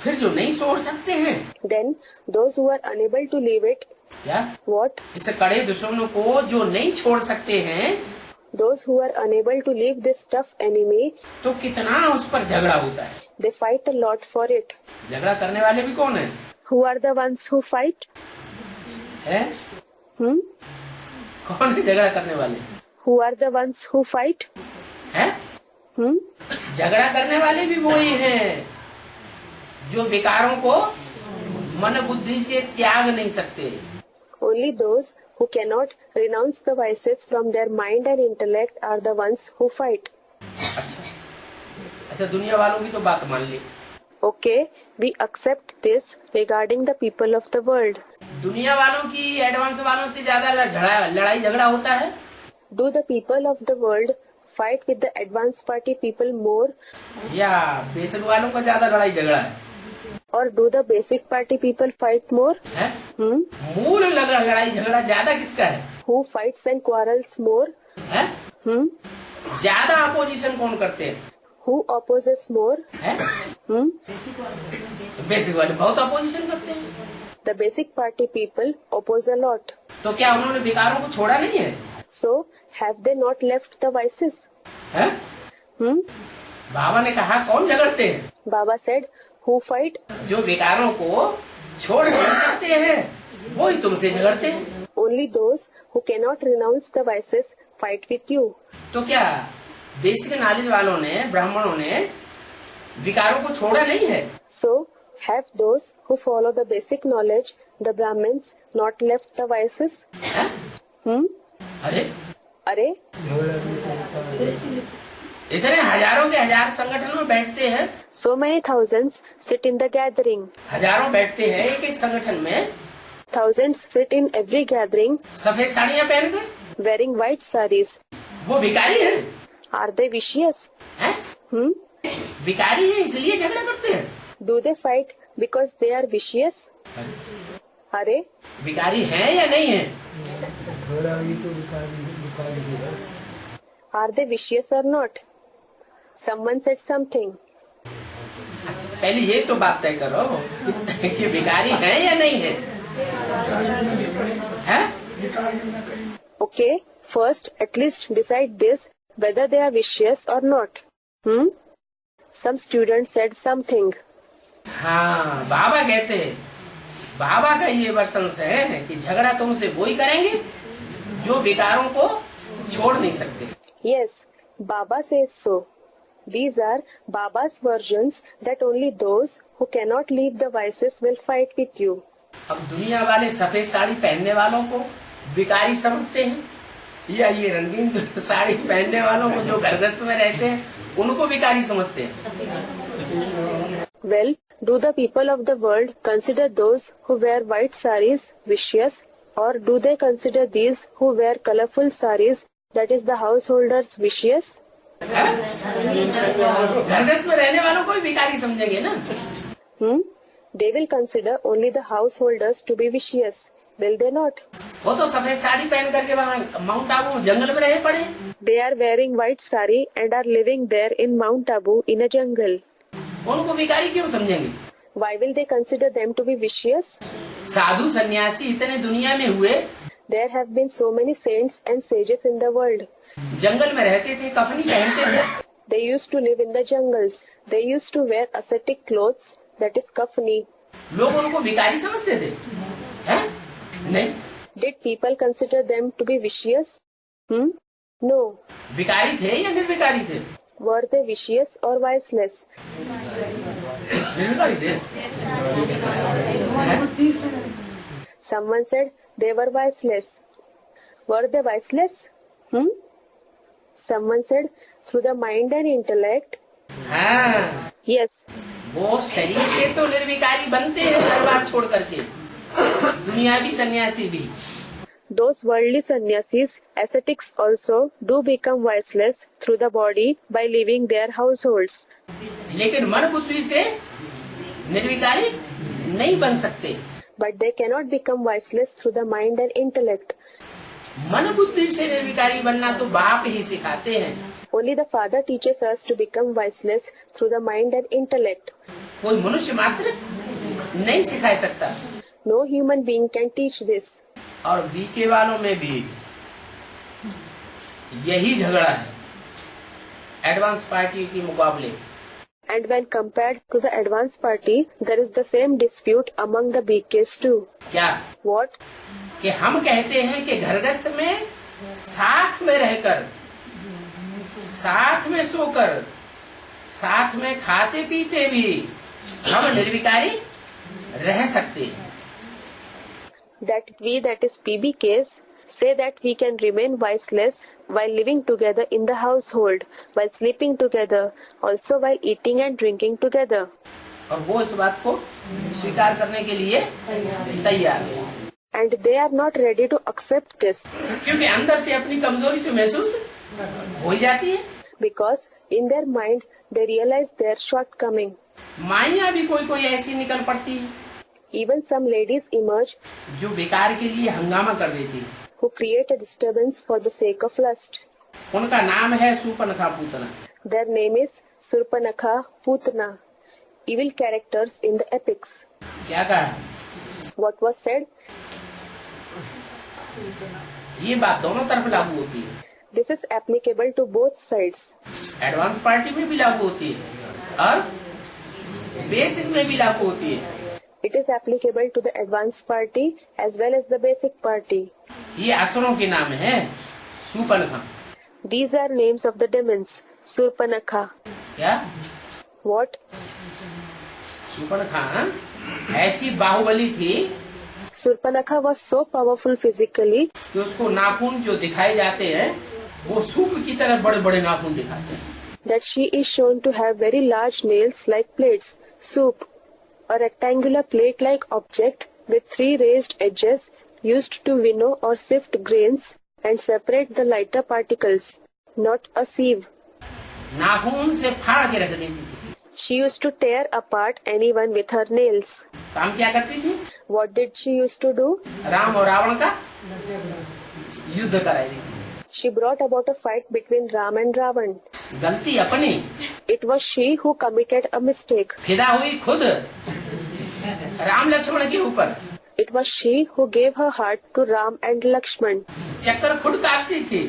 फिर जो नहीं छोड़ सकते हैं, Then those who are unable to leave it, क्या what? इस कड़े दुश्मनों को जो नहीं छोड़ सकते हैं, Those who are unable to leave this tough enemy, तो कितना उस पर झगड़ा होता है। they fight a lot for it. झगड़ा करने वाले भी कौन है? Who are the ones who fight? है? कौन है झगड़ा करने वाले? Who are the ones who fight? है? झगड़ा करने वाले भी वही हैं जो विकारों को मन बुद्धि से त्याग नहीं सकते। Only those who cannot renounce the vices from their mind and intellect are the ones who fight. अच्छा, दुनिया वालों की तो बात मान ली। Okay, we accept this regarding the people of the world. दुनिया वालों की एडवांस वालों से ज्यादा लड़ाई झगड़ा होता है। Do the people of the world fight with the advanced party people more, या बेसिक वालों का ज्यादा लड़ाई झगड़ा है? or do the basic party people fight more? है? मूल लड़ाई झगड़ा ज्यादा किसका है? Who fights and quarrels more? है? ज्यादा अपोजिशन कौन करते हैं? Who opposes more? है? बेसिक वाले बहुत अपोजिशन करते हैं। The basic party people oppose a lot. तो क्या उन्होंने विकारों को छोड़ा नहीं है? So, have they not left the vices? है? बाबा ने कहा कौन झगड़ते हैं? Baba said, who fight? जो विकारों को छोड़ नहीं सकते हैं वो ही तुमसे झगड़ते हैं। Only those who cannot renounce the vices fight with you. तो क्या बेसिक नॉलेज वालों ने, ब्राह्मणों ने विकारों को छोड़ा नहीं है? So, have those who follow the basic knowledge, the Brahmins, not left the vices? है? अरे अरे इतने हजारों के हजार संगठन में बैठते हैं। So many thousands sit in the gathering. हजारों बैठते हैं एक एक संगठन में। Thousands sit in every gathering सफेद साड़ियाँ पहनकर। wearing white saris. वो भिखारी है? Are they vicious? है? भिखारी है इसलिए झगड़ा करते हैं। Do they fight because they are vicious? अरे भिखारी है या नहीं है? Are they vicious or not? Someone said something. पहले ये तो बात तय करो कि भिखारी है या नहीं है? है? Okay, first at least decide this whether they are vicious or not. Some student said something. हाँ, बाबा कहते हैं, बाबा का ये वर्षंस है कि झगड़ा तुमसे वही करेंगे जो विकारों को छोड़ नहीं सकते। Yes, Baba says so. These are Baba's versions that only those who cannot leave the vices will fight with you. अब दुनिया वाले सफेद साड़ी पहनने वालों को विकारी समझते हैं या ये रंगीन साड़ी पहनने वालों को जो घरगृहस्थ में रहते हैं उनको विकारी समझते हैं? Well, do the people of the world consider those who wear white saris vicious, or do they consider these who wear colorful saris, that is the householders, vicious? घरगृहस्थ में रहने वालों को भी विकारी समझेंगे ना? They will consider only the householders to be vicious, will they not? वो तो सफेद साड़ी पहन करके वहाँ माउंट आबू जंगल में रहे पड़े। They are wearing white sari and are living there in Mount Abu in a jungle. उनको विकारी क्यों समझेंगे? Why will they consider them to be vicious? साधु सन्यासी इतने दुनिया में हुए, There have been so many saints and sages in the world. जंगल में रहते थे, कफनी पहनते थे। They used to live in the jungles. They used to wear ascetic clothes, that is kafni. लोग उनको विकारी समझते थे? हैं? नहीं। Did people consider them to be vicious? No. विकारी थे या निर्विकारी थे? Were they vicious or viceless? निर्विकारी थे। Someone said they were viceless. Were they viceless? Someone said through the mind and intellect. हाँ, Yes. वो शरीर से तो निर्विकारी बनते हैं दरबार छोड़ करके, दुनियावी सन्यासी भी। Those worldly sannyasis, ascetics also, do become viceless through the body by leaving their households. लेकिन मन बुद्धि से निर्विकारी नहीं बन सकते। but they cannot become voiceless through the mind and intellect. मन बुद्धि से निर्विकारी बनना तो बाप ही सिखाते हैं। Only the Father teaches us to become voiceless through the mind and intellect. कोई मनुष्य मात्र नहीं सिखा सकता। No human being can teach this. और बीके वालों में भी यही झगड़ा है एडवांस पार्टी के मुकाबले। And when compared to the advanced party, there is the same dispute among the BKs too. क्या? What? कि हम कहते हैं कि घरगस्त में साथ में रहकर, साथ में सोकर, साथ में खाते पीते भी हम निर्विकारी रह सकते हैं। That we, that is PBKs, say that we can remain voiceless while living together in the household, while sleeping together, also while eating and drinking together. और वो इस बात को स्वीकार करने के लिए तैयार है। And they are not ready to accept this. क्योंकि अंदर से अपनी कमजोरी तो महसूस हो जाती है। Because in their mind they realize their shortcoming. माइयाँ भी कोई कोई ऐसी निकल पड़ती है Even some ladies emerge जो बेकार के लिए हंगामा कर देती है। who create a disturbance for the sake of lust. उनका नाम है Surpanakha Putana. Their name is Surpanakha Putana, evil characters in the epics. क्या कहा? What was said? ये बात दोनों तरफ लागू होती है। This is applicable to both sides. Advance party में भी लागू होती है और बेसिक में भी लागू होती है। It is applicable to the advanced party as well as the basic party. ये असुरों के नाम है Surpanakha. These are names of the demons. Surpanakha. क्या? What? सूर्पनखा ऐसी बाहुबली थी Surpanakha was so powerful physically कि उसको नाखून जो दिखाए जाते हैं वो सूप की तरह बड़े बड़े नाखून दिखाते हैं। that she is shown to have very large nails like plates. Soup, a rectangular plate-like object with 3 raised edges used to winnow or sift grains and separate the lighter particles, not a sieve. नाखून से फाड़ के रख देती थी। She used to tear apart anyone with her nails. काम क्या करती थी? What did she used to do? Ram और रावण का युद्ध कराई देती थी। She brought about a fight between Ram and Ravan. गलती अपनी, It was she who committed a mistake. फिदा हुई खुद राम लक्ष्मण के ऊपर। It was she who gave her heart to Ram and Lakshman. चक्कर खुद काटती थी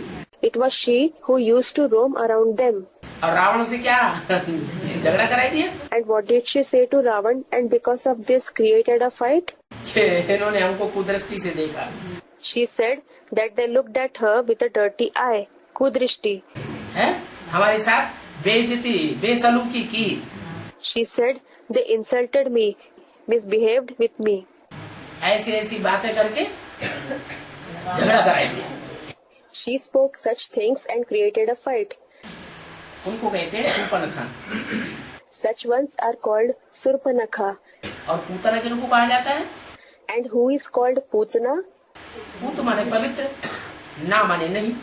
It was she who used to roam around them. और रावण से क्या झगड़ा कराई दिया And what did she say to Ravan, and because of this created a fight? कि इन्होंने हमको कुदृष्टि से देखा। She said that they looked at her with a dirty eye, kudrishti. है हमारे साथ बेइज्जती बेसलूकी की। She said they insulted me, misbehaved with me. ऐसी ऐसी बातें करके झगड़ा कराई दिया। She spoke such things and created a fight. उनको कहते हैं Surpanakha. Such ones are called Surpanakha. और पूतना किनको कहा जाता है? And who is called Putana? पूत माने पवित्र, ना माने नहीं।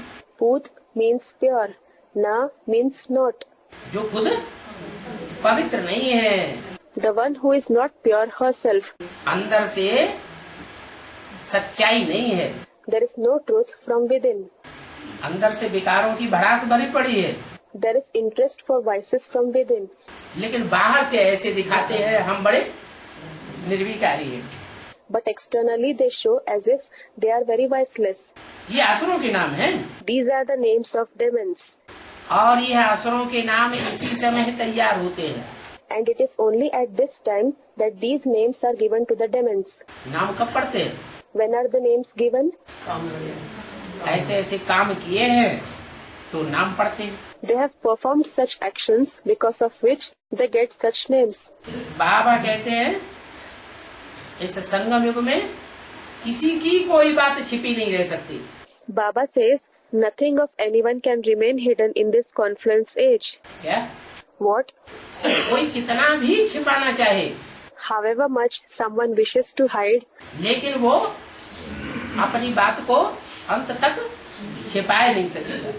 Put means pure, Na means not. जो खुद पवित्र नहीं है, The one who is not pure herself. अंदर से सच्चाई नहीं है, There is no truth from within. अंदर से विकारों की भड़ास भरी पड़ी है। There is interest for vices from within. लेकिन बाहर से ऐसे दिखाते हैं हम बड़े निर्विकारी हैं। But externally they show as if they are very viceless. ये असुरों के नाम हैं These are the names of demons. और यह असुरों के नाम इसी समय तैयार होते हैं। And it is only at this time that these names are given to the demons. नाम कब पढ़ते हैं? When are the names given? ऐसे ऐसे काम किए हैं तो नाम पढ़ते हैं। They have performed such actions because of which they get such names. बाबा कहते हैं इस संगम युग में किसी की कोई बात छिपी नहीं रह सकती। Baba says nothing of anyone can remain hidden in this confluence age. क्या? What? कोई कितना भी छिपाना चाहे, However much someone wishes to hide, लेकिन वो अपनी बात को अंत तक छिपाए नहीं सकेगा।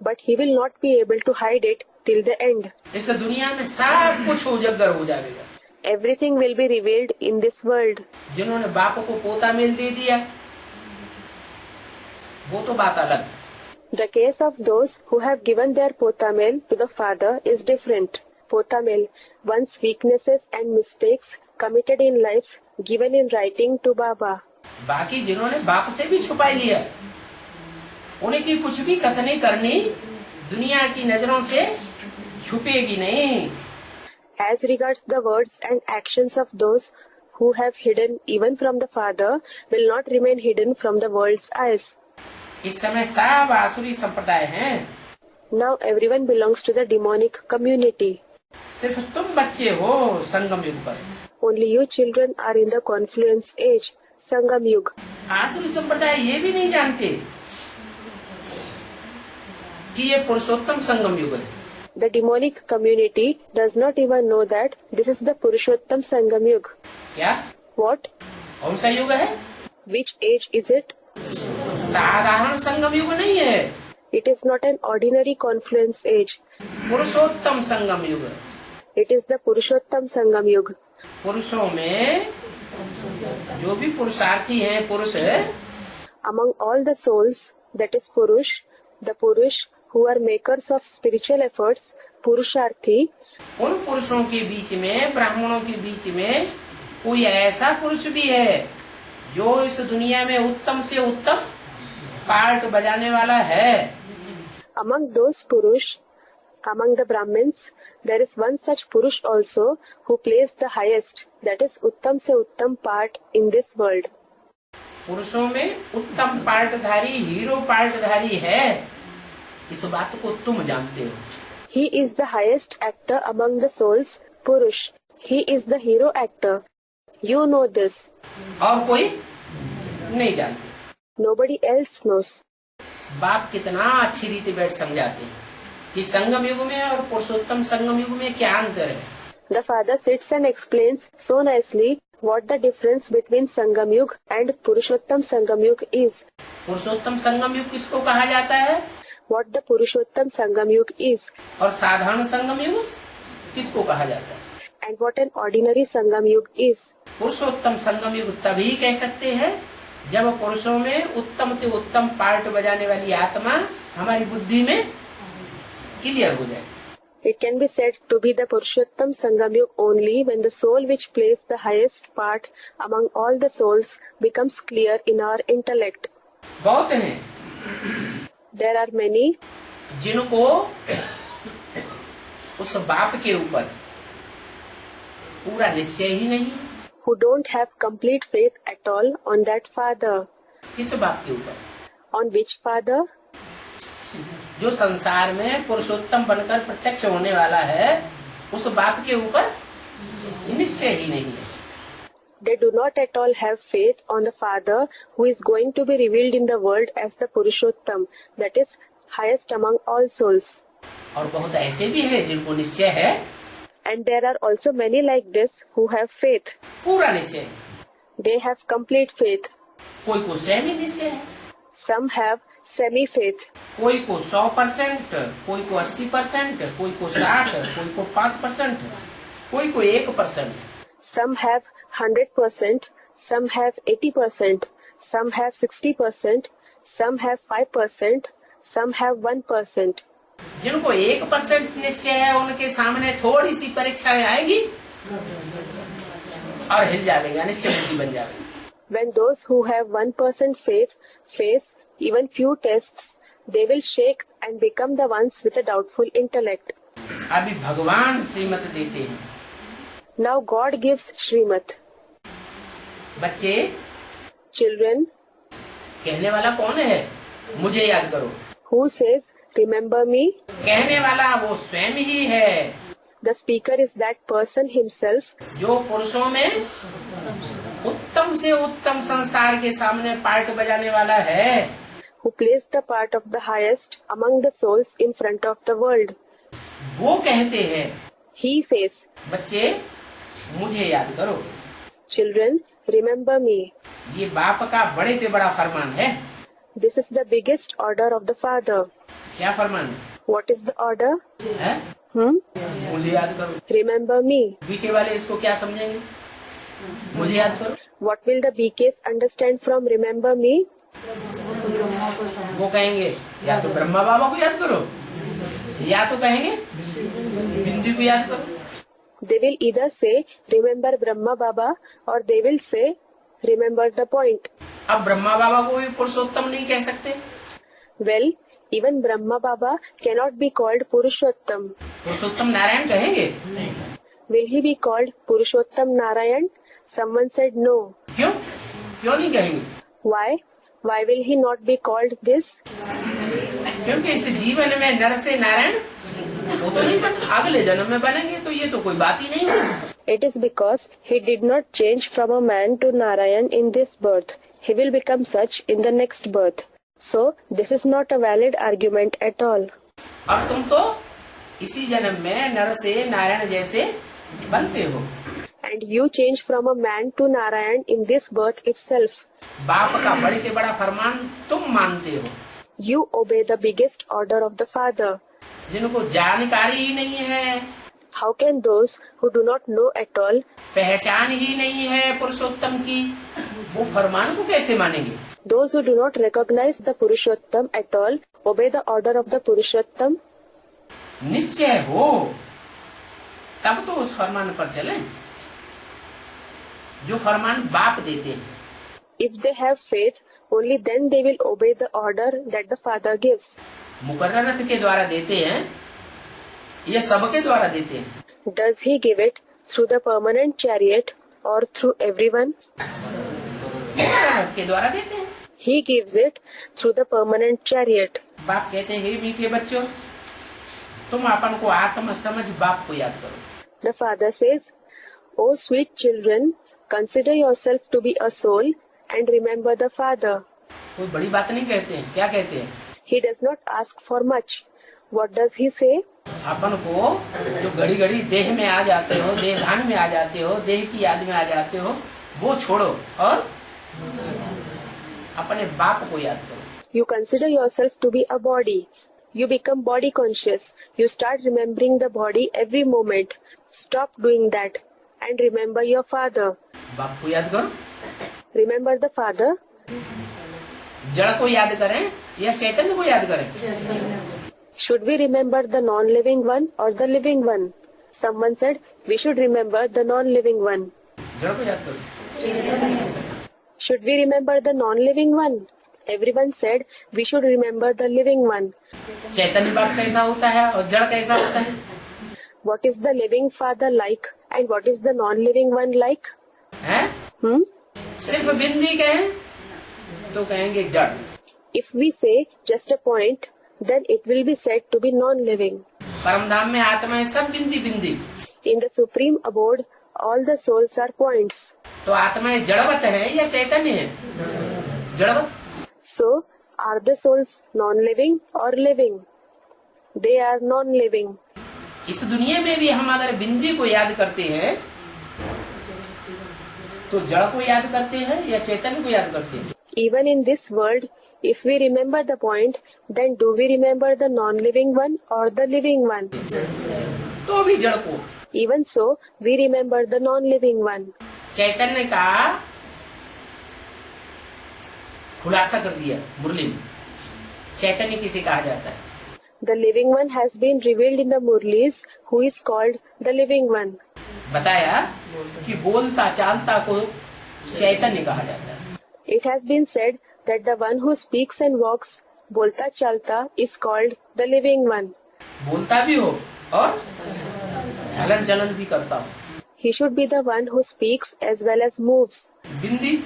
but he will not be able to hide it till the end. इस दुनिया में सब कुछ उजागर हो जाएगा। Everything will be revealed in this world. जिन्होंने बाप को पोता मेल दे दिया वो तो बात अलग। The case of those who have given their potamel to the father is different. Potamel, one's weaknesses and mistakes committed in life, given in writing to Baba. बाकी जिन्होंने बाप से भी छुपा लिया उन्हें की कुछ भी कथनी करनी दुनिया की नजरों से छुपेगी नहीं। As regards the words and actions of those who have hidden even from the father will not remain hidden from the world's eyes. इस समय सब आसुरी संप्रदाय हैं। Now everyone belongs to the demonic community. सिर्फ तुम बच्चे हो संगम युग पर। Only you children are in the confluence age, Sangam Yug. आसुरी संप्रदाय ये भी नहीं जानते कि ये पुरुषोत्तम संगम युग है। The demonic community does not even know that this is the Purushottam Sangam Yug. क्या? What? कौन सा युग है? Which age is it? साधारण संगम युग नहीं है, It is not an ordinary confluence age. पुरुषोत्तम संगम युग। It is the Purushottam Sangam Yug. पुरुषों में जो भी पुरुषार्थी हैं पुरुष Among all the souls, that is Purush, the Purush who are makers of spiritual efforts, Purusharthi, उन पुरुषों के बीच में ब्राह्मणों के बीच में कोई ऐसा पुरुष भी है जो इस दुनिया में उत्तम से उत्तम पार्ट बजाने वाला है। among those Purush, among the Brahmins, there is one such Purush also who plays the highest, that is Uttam se Uttam part in this world. पुरुषों में उत्तम पार्टधारी हीरो पार्टधारी है, इस बात को तुम जानते हो। He is the highest actor among the souls, Purush. He is the hero actor. You know this. और कोई नहीं जानते। Nobody else knows. बाप कितना अच्छी रीति बैठ समझाते हैं कि संगम युग में और पुरुषोत्तम संगम युग में क्या अंतर है। The father sits and explains so nicely what the difference between Sangam Yug and Purushottam Sangam Yug is. पुरुषोत्तम संगम युग किसको कहा जाता है What the Purushottam Sangam Yug is. और साधारण संगम युग किसको कहा जाता है। And what an ordinary Sangam Yug is. पुरुषोत्तम संगम युग तभी कह सकते हैं जब पुरुषों में उत्तम से उत्तम पार्ट बजाने वाली आत्मा हमारी बुद्धि में क्लियर हो जाए। It can be said to be the Purushottam Sangam Yug only when the soul which plays the highest part among all the souls becomes clear in our intellect. बहुत हैं There are many जिनको उस बाप के ऊपर पूरा निश्चय ही नहीं है। who don't have complete faith at all on that father. किस बाप के ऊपर? On which father? जो संसार में पुरुषोत्तम बनकर प्रत्यक्ष होने वाला है उस बाप के ऊपर निश्चय ही नहीं है। They do not at all have faith on the father who is going to be revealed in the world as the Purushottam, that is highest among all souls. और बहुत ऐसे भी है जिनको निश्चय है। And there are also many like this who have faith. पूरा निश्चय। They have complete faith. कोई को सेमी निश्चय है, Some have semi-faith. कोई को 100%, कोई को 80%, कोई को 60%, कोई को 5%, कोई को 1%। Some have 100%, some have 80%, some have 60%, some have 5%, some have 1%. जिनको 1% निश्चय है उनके सामने थोड़ी सी परीक्षाएं आएगी और हिल जाएंगे, निश्चय बुद्धि बन जाएगी। When those who have 1% faith face even few tests, they will shake and become the ones with a doubtful intellect. अभी भगवान श्रीमत देते हैं। Now God gives Srimad. बच्चे, Children, कहने वाला कौन है? मुझे याद करो। who says, remember me? कहने वाला वो स्वयं ही है The speaker is that person himself जो पुरुषों में उत्तम से उत्तम संसार के सामने पार्ट बजाने वाला है। who plays the part of the highest among the souls in front of the world. वो कहते हैं, He says, बच्चे मुझे याद करो। Children, remember me. ये बाप का बड़े से बड़ा फरमान है। This is the biggest order of the Father. क्या फरमान है? What is the order? है? मुझे याद करो। Remember me. बीके वाले इसको क्या समझेंगे? मुझे याद करो। What will the BKs understand from remember me? वो कहेंगे या तो ब्रह्मा बाबा को याद करो, या तो कहेंगे बिंदी को याद करो। They will either say remember Brahma Baba or they will say remember the point. अब ब्रह्मा बाबा को भी पुरुषोत्तम नहीं कह सकते। Well, even Brahma Baba cannot be called Purushottam. पुरुषोत्तम नारायण कहेंगे? Will he be called Purushottam Narayan? Someone said no. क्यों? क्यों नहीं कहेंगे? Why? Why will he not be called this? क्योंकि इस जीवन में नर से नारायण वो तो नहीं बने, अगले जन्म में बनेंगे, तो ये तो कोई बात ही नहीं है। It is because he did not change from a man to Narayan in this birth. He will become such in the next birth. So, this is not a valid argument at all. अब तुम तो इसी जन्म में नर से नारायण जैसे बनते हो। And you change from a man to Narayan in this birth itself. बाप का बड़े के बड़ा फरमान तुम मानते हो। You obey the biggest order of the Father. जिनको जानकारी ही नहीं है, How can those who do not know at all, पहचान ही नहीं है पुरुषोत्तम की, वो फरमान को कैसे मानेंगे? those who do not recognize the Purushottam at all, obey the order of the Purushottam? निश्चय हो तब तो उस फरमान पर चलें जो फरमान बाप देते हैं। If they have faith, only then they will obey the order that the Father gives. मुकर्रर रथ के द्वारा देते हैं या सबके द्वारा देते हैं? Does he give it through the permanent chariot or through everyone? मुकर्रर रथ के द्वारा देते हैं। He gives it through the permanent chariot. बाप कहते हैं हे मीठे बच्चों, तुम अपन को आत्मा समझ बाप को याद करो। The Father says, "O sweet children, consider yourself to be a soul and remember the Father." कोई बड़ी बात नहीं कहते हैं, क्या कहते हैं? He does not ask for much. What does he say? अपन को जो घड़ी घड़ी देह में आ जाते हो, देहभान में आ जाते हो, देह की याद में आ जाते हो, वो छोड़ो और अपने बाप को याद करो। You consider yourself to be a body. You become body conscious. You start remembering the body every moment. Stop doing that and remember your Father. बाप को याद करो। Remember the Father. जड़ को याद करें या चैतन्य को याद करें? Should we remember the non-living one or the living one? Someone said we should remember the non-living one. जड़ को याद करो। Should we remember the non-living one? Everyone said we should remember the living one. चैतन्य बाप कैसा होता है और जड़ कैसा होता है? What is the living Father like and what is the non-living one like? हैं? सिर्फ बिंदी कहें तो कहेंगे जड़। If we say just a point, then it will be said to be non-living. परमधाम में आत्मा है सब बिंदी बिंदी। In the supreme abode, all the souls are points. तो आत्माएं जड़वत है या चैतन्य है? जड़वत। So, are the souls non-living or living? They are non-living. इस दुनिया में भी हम अगर बिंदी को याद करते हैं तो जड़ को याद करते हैं या चैतन्य को याद करते हैं? Even in this world, if we remember the point, then do we remember the non-living one or the living one? तो भी जड़ को। Even so, we remember the non-living one. चैतन्य का खुलासा कर दिया मुरली में। चैतन्य किसे कहा जाता है? The living one has been revealed in the Murlis, who is called the living one. बताया कि बोलता चालता को चैतन्य कहा जाता है। It has been said that the one who speaks and walks, bolta chalta, is called the living one. बोलता भी हो और हलन चलन भी करता हो। He should be the one who speaks as well as moves. बिंदी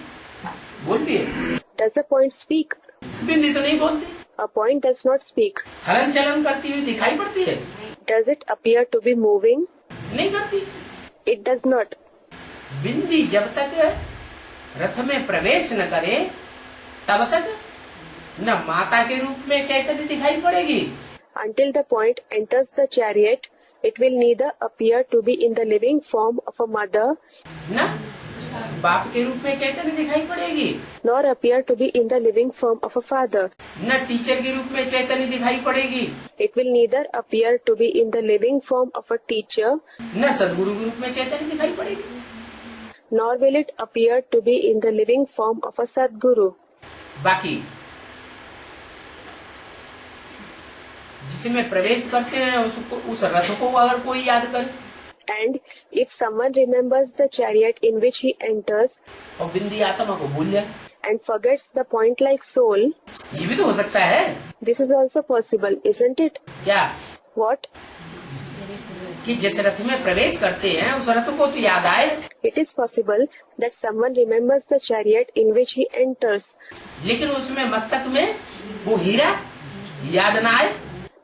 बोलती है? Does a point speak? बिंदी तो नहीं बोलती। A point does not speak. हलन चलन करती हुई दिखाई पड़ती है? Does it appear to be moving? नहीं करती। It does not. बिंदी जब तक रथ में प्रवेश न करे तब तक न माता के रूप में चैतन्य दिखाई पड़ेगी। Until the point enters the chariot, it will neither appear to be in the living form of a mother, न बाप के रूप में चैतन्य दिखाई पड़ेगी, nor appear to be in the living form of a father. न टीचर के रूप में चैतन्य दिखाई पड़ेगी, It will neither appear to be in the living form of a teacher, न सदगुरु के रूप में चैतन्य दिखाई पड़ेगी। nor will it appear to be in the living form of a Sadguru. बाकी जिसमें प्रवेश करते हैं उस रथ को अगर कोई याद करे And if someone remembers the chariot in which he enters और बिंदी आत्मा को भूल जाए, and forgets the point-like soul, ये भी तो हो सकता है। this is also possible, isn't it? क्या What? कि जिस रथ में प्रवेश करते हैं उस रथ को तो याद आए, It is possible that someone remembers the chariot in which he enters, लेकिन उसमें मस्तक में वो हीरा याद ना आए।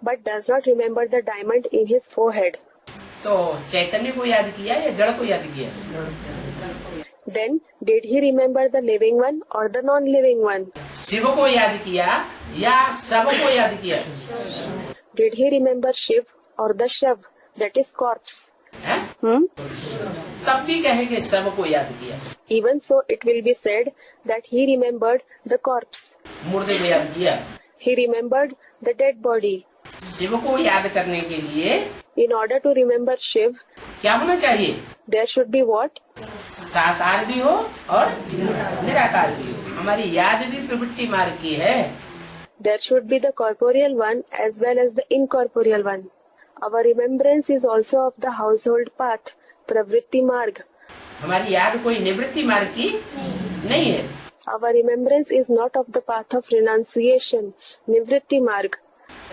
but does not remember the diamond in his forehead. तो चैतन्य को याद किया या जड़ को याद किया? Then, did he remember the living one or the non-living one? Shiv को याद किया या शव को याद किया? Did he remember Shiv or the Shav, that is corpse? है? तब भी कहेंगे शव को याद किया, Even so, it will be said that he remembered the corpse. मुर्दे को याद किया। He remembered the dead body. Shiv को याद करने के लिए In order to remember Shiv, क्या होना चाहिए? there should be what? साकार भी हो और निराकार भी हो। हमारी याद भी प्रवृत्ति मार्ग की है। There should be the corporeal one as well as the incorporeal one. Our remembrance is also of the household path, Pravritti Marg. हमारी याद कोई निवृत्ति मार्ग की नहीं है। Our remembrance is not of the path of renunciation, Nivritti Marg.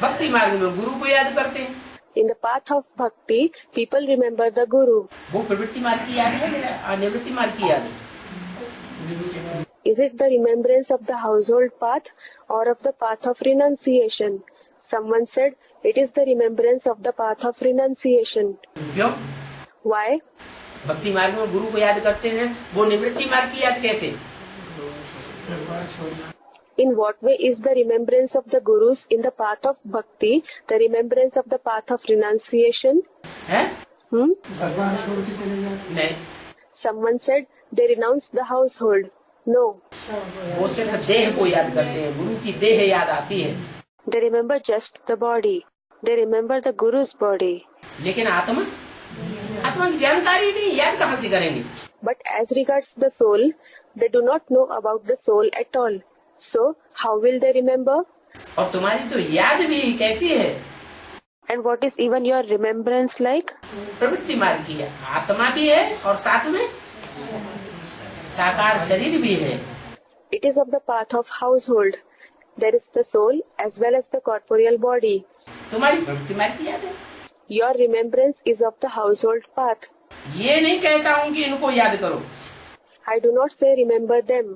भक्ति मार्ग में गुरु को याद करते हैं, In the path of bhakti, people remember the Guru. वो प्रवृत्ति मार्ग की याद है या निवृत्ति मार्ग की याद है? Is it the remembrance of the household path or of the path of renunciation? Someone said it is the remembrance of the path of renunciation. क्यों? Why? भक्ति मार्ग में गुरु को याद करते हैं, वो निवृत्ति मार्ग की याद कैसे? In what way is the remembrance of the Gurus in the path of bhakti the remembrance of the path of renunciation? है? Hmm? नहीं, Someone said they renounce the household. No. वो सिर्फ देह को याद करते हैं, गुरु की देह याद आती है। They remember just the body. They remember the Guru's body. लेकिन आत्मा की जानकारी नहीं, याद कहाँ से करेंगे? But as regards the soul, they do not know about the soul at all. So, how will they remember? और तुम्हारी तो याद भी कैसी है? And what is even your remembrance like? प्रवृत्ति मार्ग की है, आत्मा भी है और साथ में साकार शरीर भी है। It is of the path of household. There is the soul as well as the corporeal body. तुम्हारी प्रवृत्ति मार्ग की याद है। Your remembrance is of the household path. ये नहीं कहता हूँ कि इनको याद करो। I do not say remember them.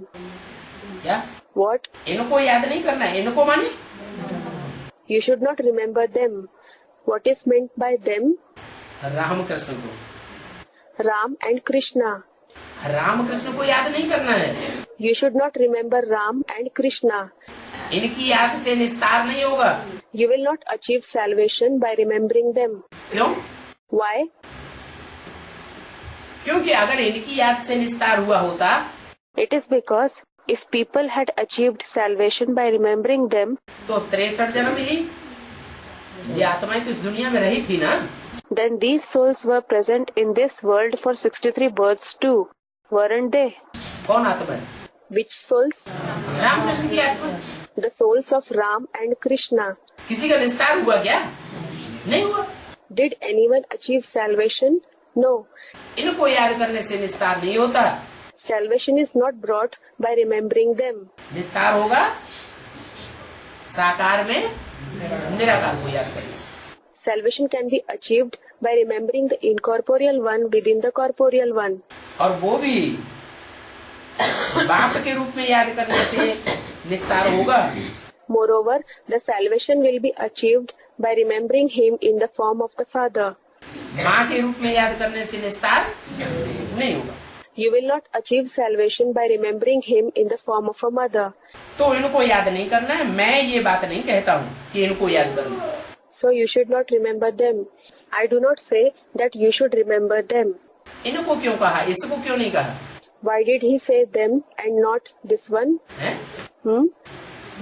क्या? What? इनको याद नहीं करना है, इनको माने You should not remember them. What is meant by them? Ram Krishna को। Ram and Krishna. Ram Krishna को याद नहीं करना है, You should not remember Ram and Krishna. इनकी याद से निस्तार नहीं होगा। You will not achieve salvation by remembering them. क्यों? Why? क्योंकि अगर इनकी याद से निस्तार हुआ होता It is because if people had achieved salvation by remembering them, तो 63 जन्म ही ये आत्माएं तो इस दुनिया में रही थी ना। then these souls were present in this world for 63 births too, weren't they? कौन आत्मा है? Which souls? राम कृष्ण की आत्मा। The souls of Ram and Krishna. किसी का निस्तार हुआ क्या? नहीं हुआ। Did anyone achieve salvation? No. इनको याद करने से निस्तार नहीं होता, Salvation is not brought by remembering them. निस्तार होगा साकार में निराकार को याद करने से। Salvation can be achieved by remembering the incorporeal one within the corporeal one. और वो भी बाप के रूप में याद करने से निस्तार होगा। Moreover, the salvation will be achieved by remembering him in the form of the Father. माँ के रूप में याद करने से निस्तार नहीं होगा। You will not achieve salvation by remembering him in the form of a mother. तो इनको याद नहीं करना है, मैं ये बात नहीं कहता हूँ कि इनको याद करो। So you should not remember them. I do not say that you should remember them. इनको क्यों कहा, इसको क्यों नहीं कहा? Why did he say them and not this one? है? Hmm?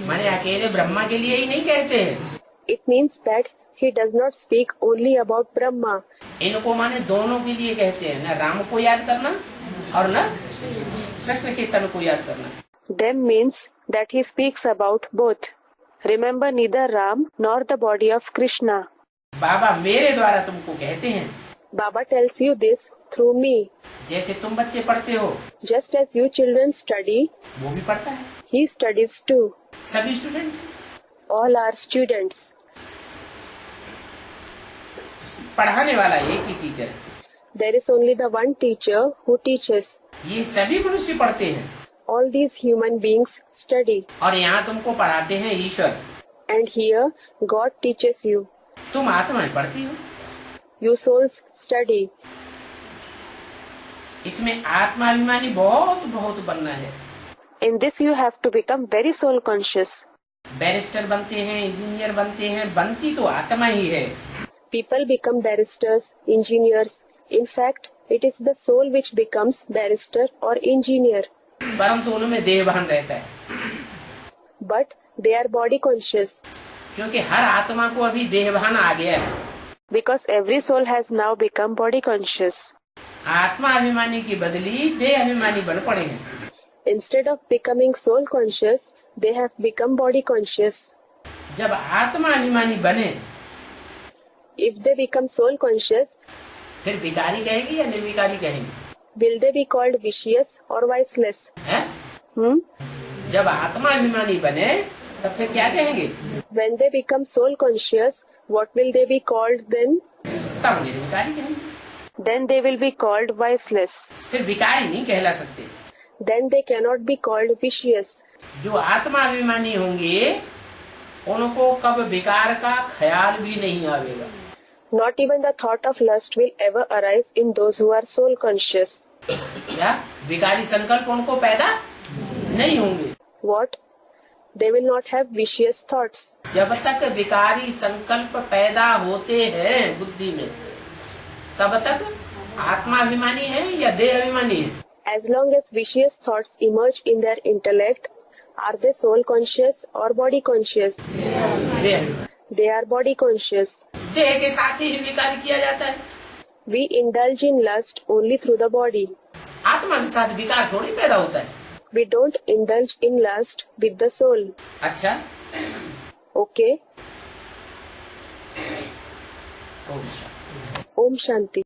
माने अकेले ब्रह्मा के लिए ही नहीं कहते हैं, It means that he does not speak only about Brahma. इनको माने दोनों के लिए कहते हैं, न राम को याद करना और न कृष्ण के तन को याद करना। Them means that he speaks about both. Remember neither Ram nor the body of Krishna. बाबा मेरे द्वारा तुमको कहते हैं, Baba tells you this through me. जैसे तुम बच्चे पढ़ते हो Just as you children study, वो भी पढ़ता है, he studies too. सभी स्टूडेंट। All are students. पढ़ाने वाला एक ही टीचर है, There is only the one teacher who teaches. ये सभी मनुष्य पढ़ते हैं All these human beings study. और यहाँ तुमको पढ़ाते हैं ईश्वर। And here God teaches you. तुम आत्माएं पढ़ती हो, You souls study. इसमें आत्माभिमानी बहुत बहुत बनना है। In this you have to become very soul conscious. Barrister बनते हैं, इंजीनियर बनते हैं, बनती तो आत्मा ही है। People become barristers, engineers. In fact, it is the soul which becomes barrister or engineer. परंतु उनमें देहभान रहता है, But they are body conscious. क्योंकि हर आत्मा को अभी देहभान आ गया है। Because every soul has now become body conscious. आत्मा अभिमानी की बदली देह अभिमानी बन पड़े हैं। Instead of becoming soul conscious, they have become body conscious. जब आत्मा अभिमानी बने If they become soul conscious, फिर विकारी कहेगी या निर्विकारी कहेंगे? will they be called vicious or viceless? है? जब आत्मा अभिमानी बने तब फिर क्या कहेंगे? When they become soul conscious, what will they be called then? तब निर्विकारी कहेंगे। Then they will be called viceless. फिर विकारी नहीं कहला सकते। Then they cannot be called vicious. जो आत्मा अभिमानी होंगे उनको कब विकार का ख्याल भी नहीं आवेगा। Not even the thought of lust will ever arise in those who are soul conscious. या विकारी संकल्प उनको पैदा नहीं होंगे। What? They will not have vicious thoughts. जब तक विकारी संकल्प पैदा होते हैं बुद्धि में, तब तक आत्मा अभिमानी है या देह अभिमानी है? As long as vicious thoughts emerge in their intellect, are they soul conscious or body conscious? देह अभिमानी। They are body conscious. देह के साथ ही विकार किया जाता है। We indulge in lust only through the body. आत्मा के साथ विकार थोड़ी पैदा होता है। We don't indulge in lust with the soul. अच्छा, Okay? Om Shanti. Om Shanti.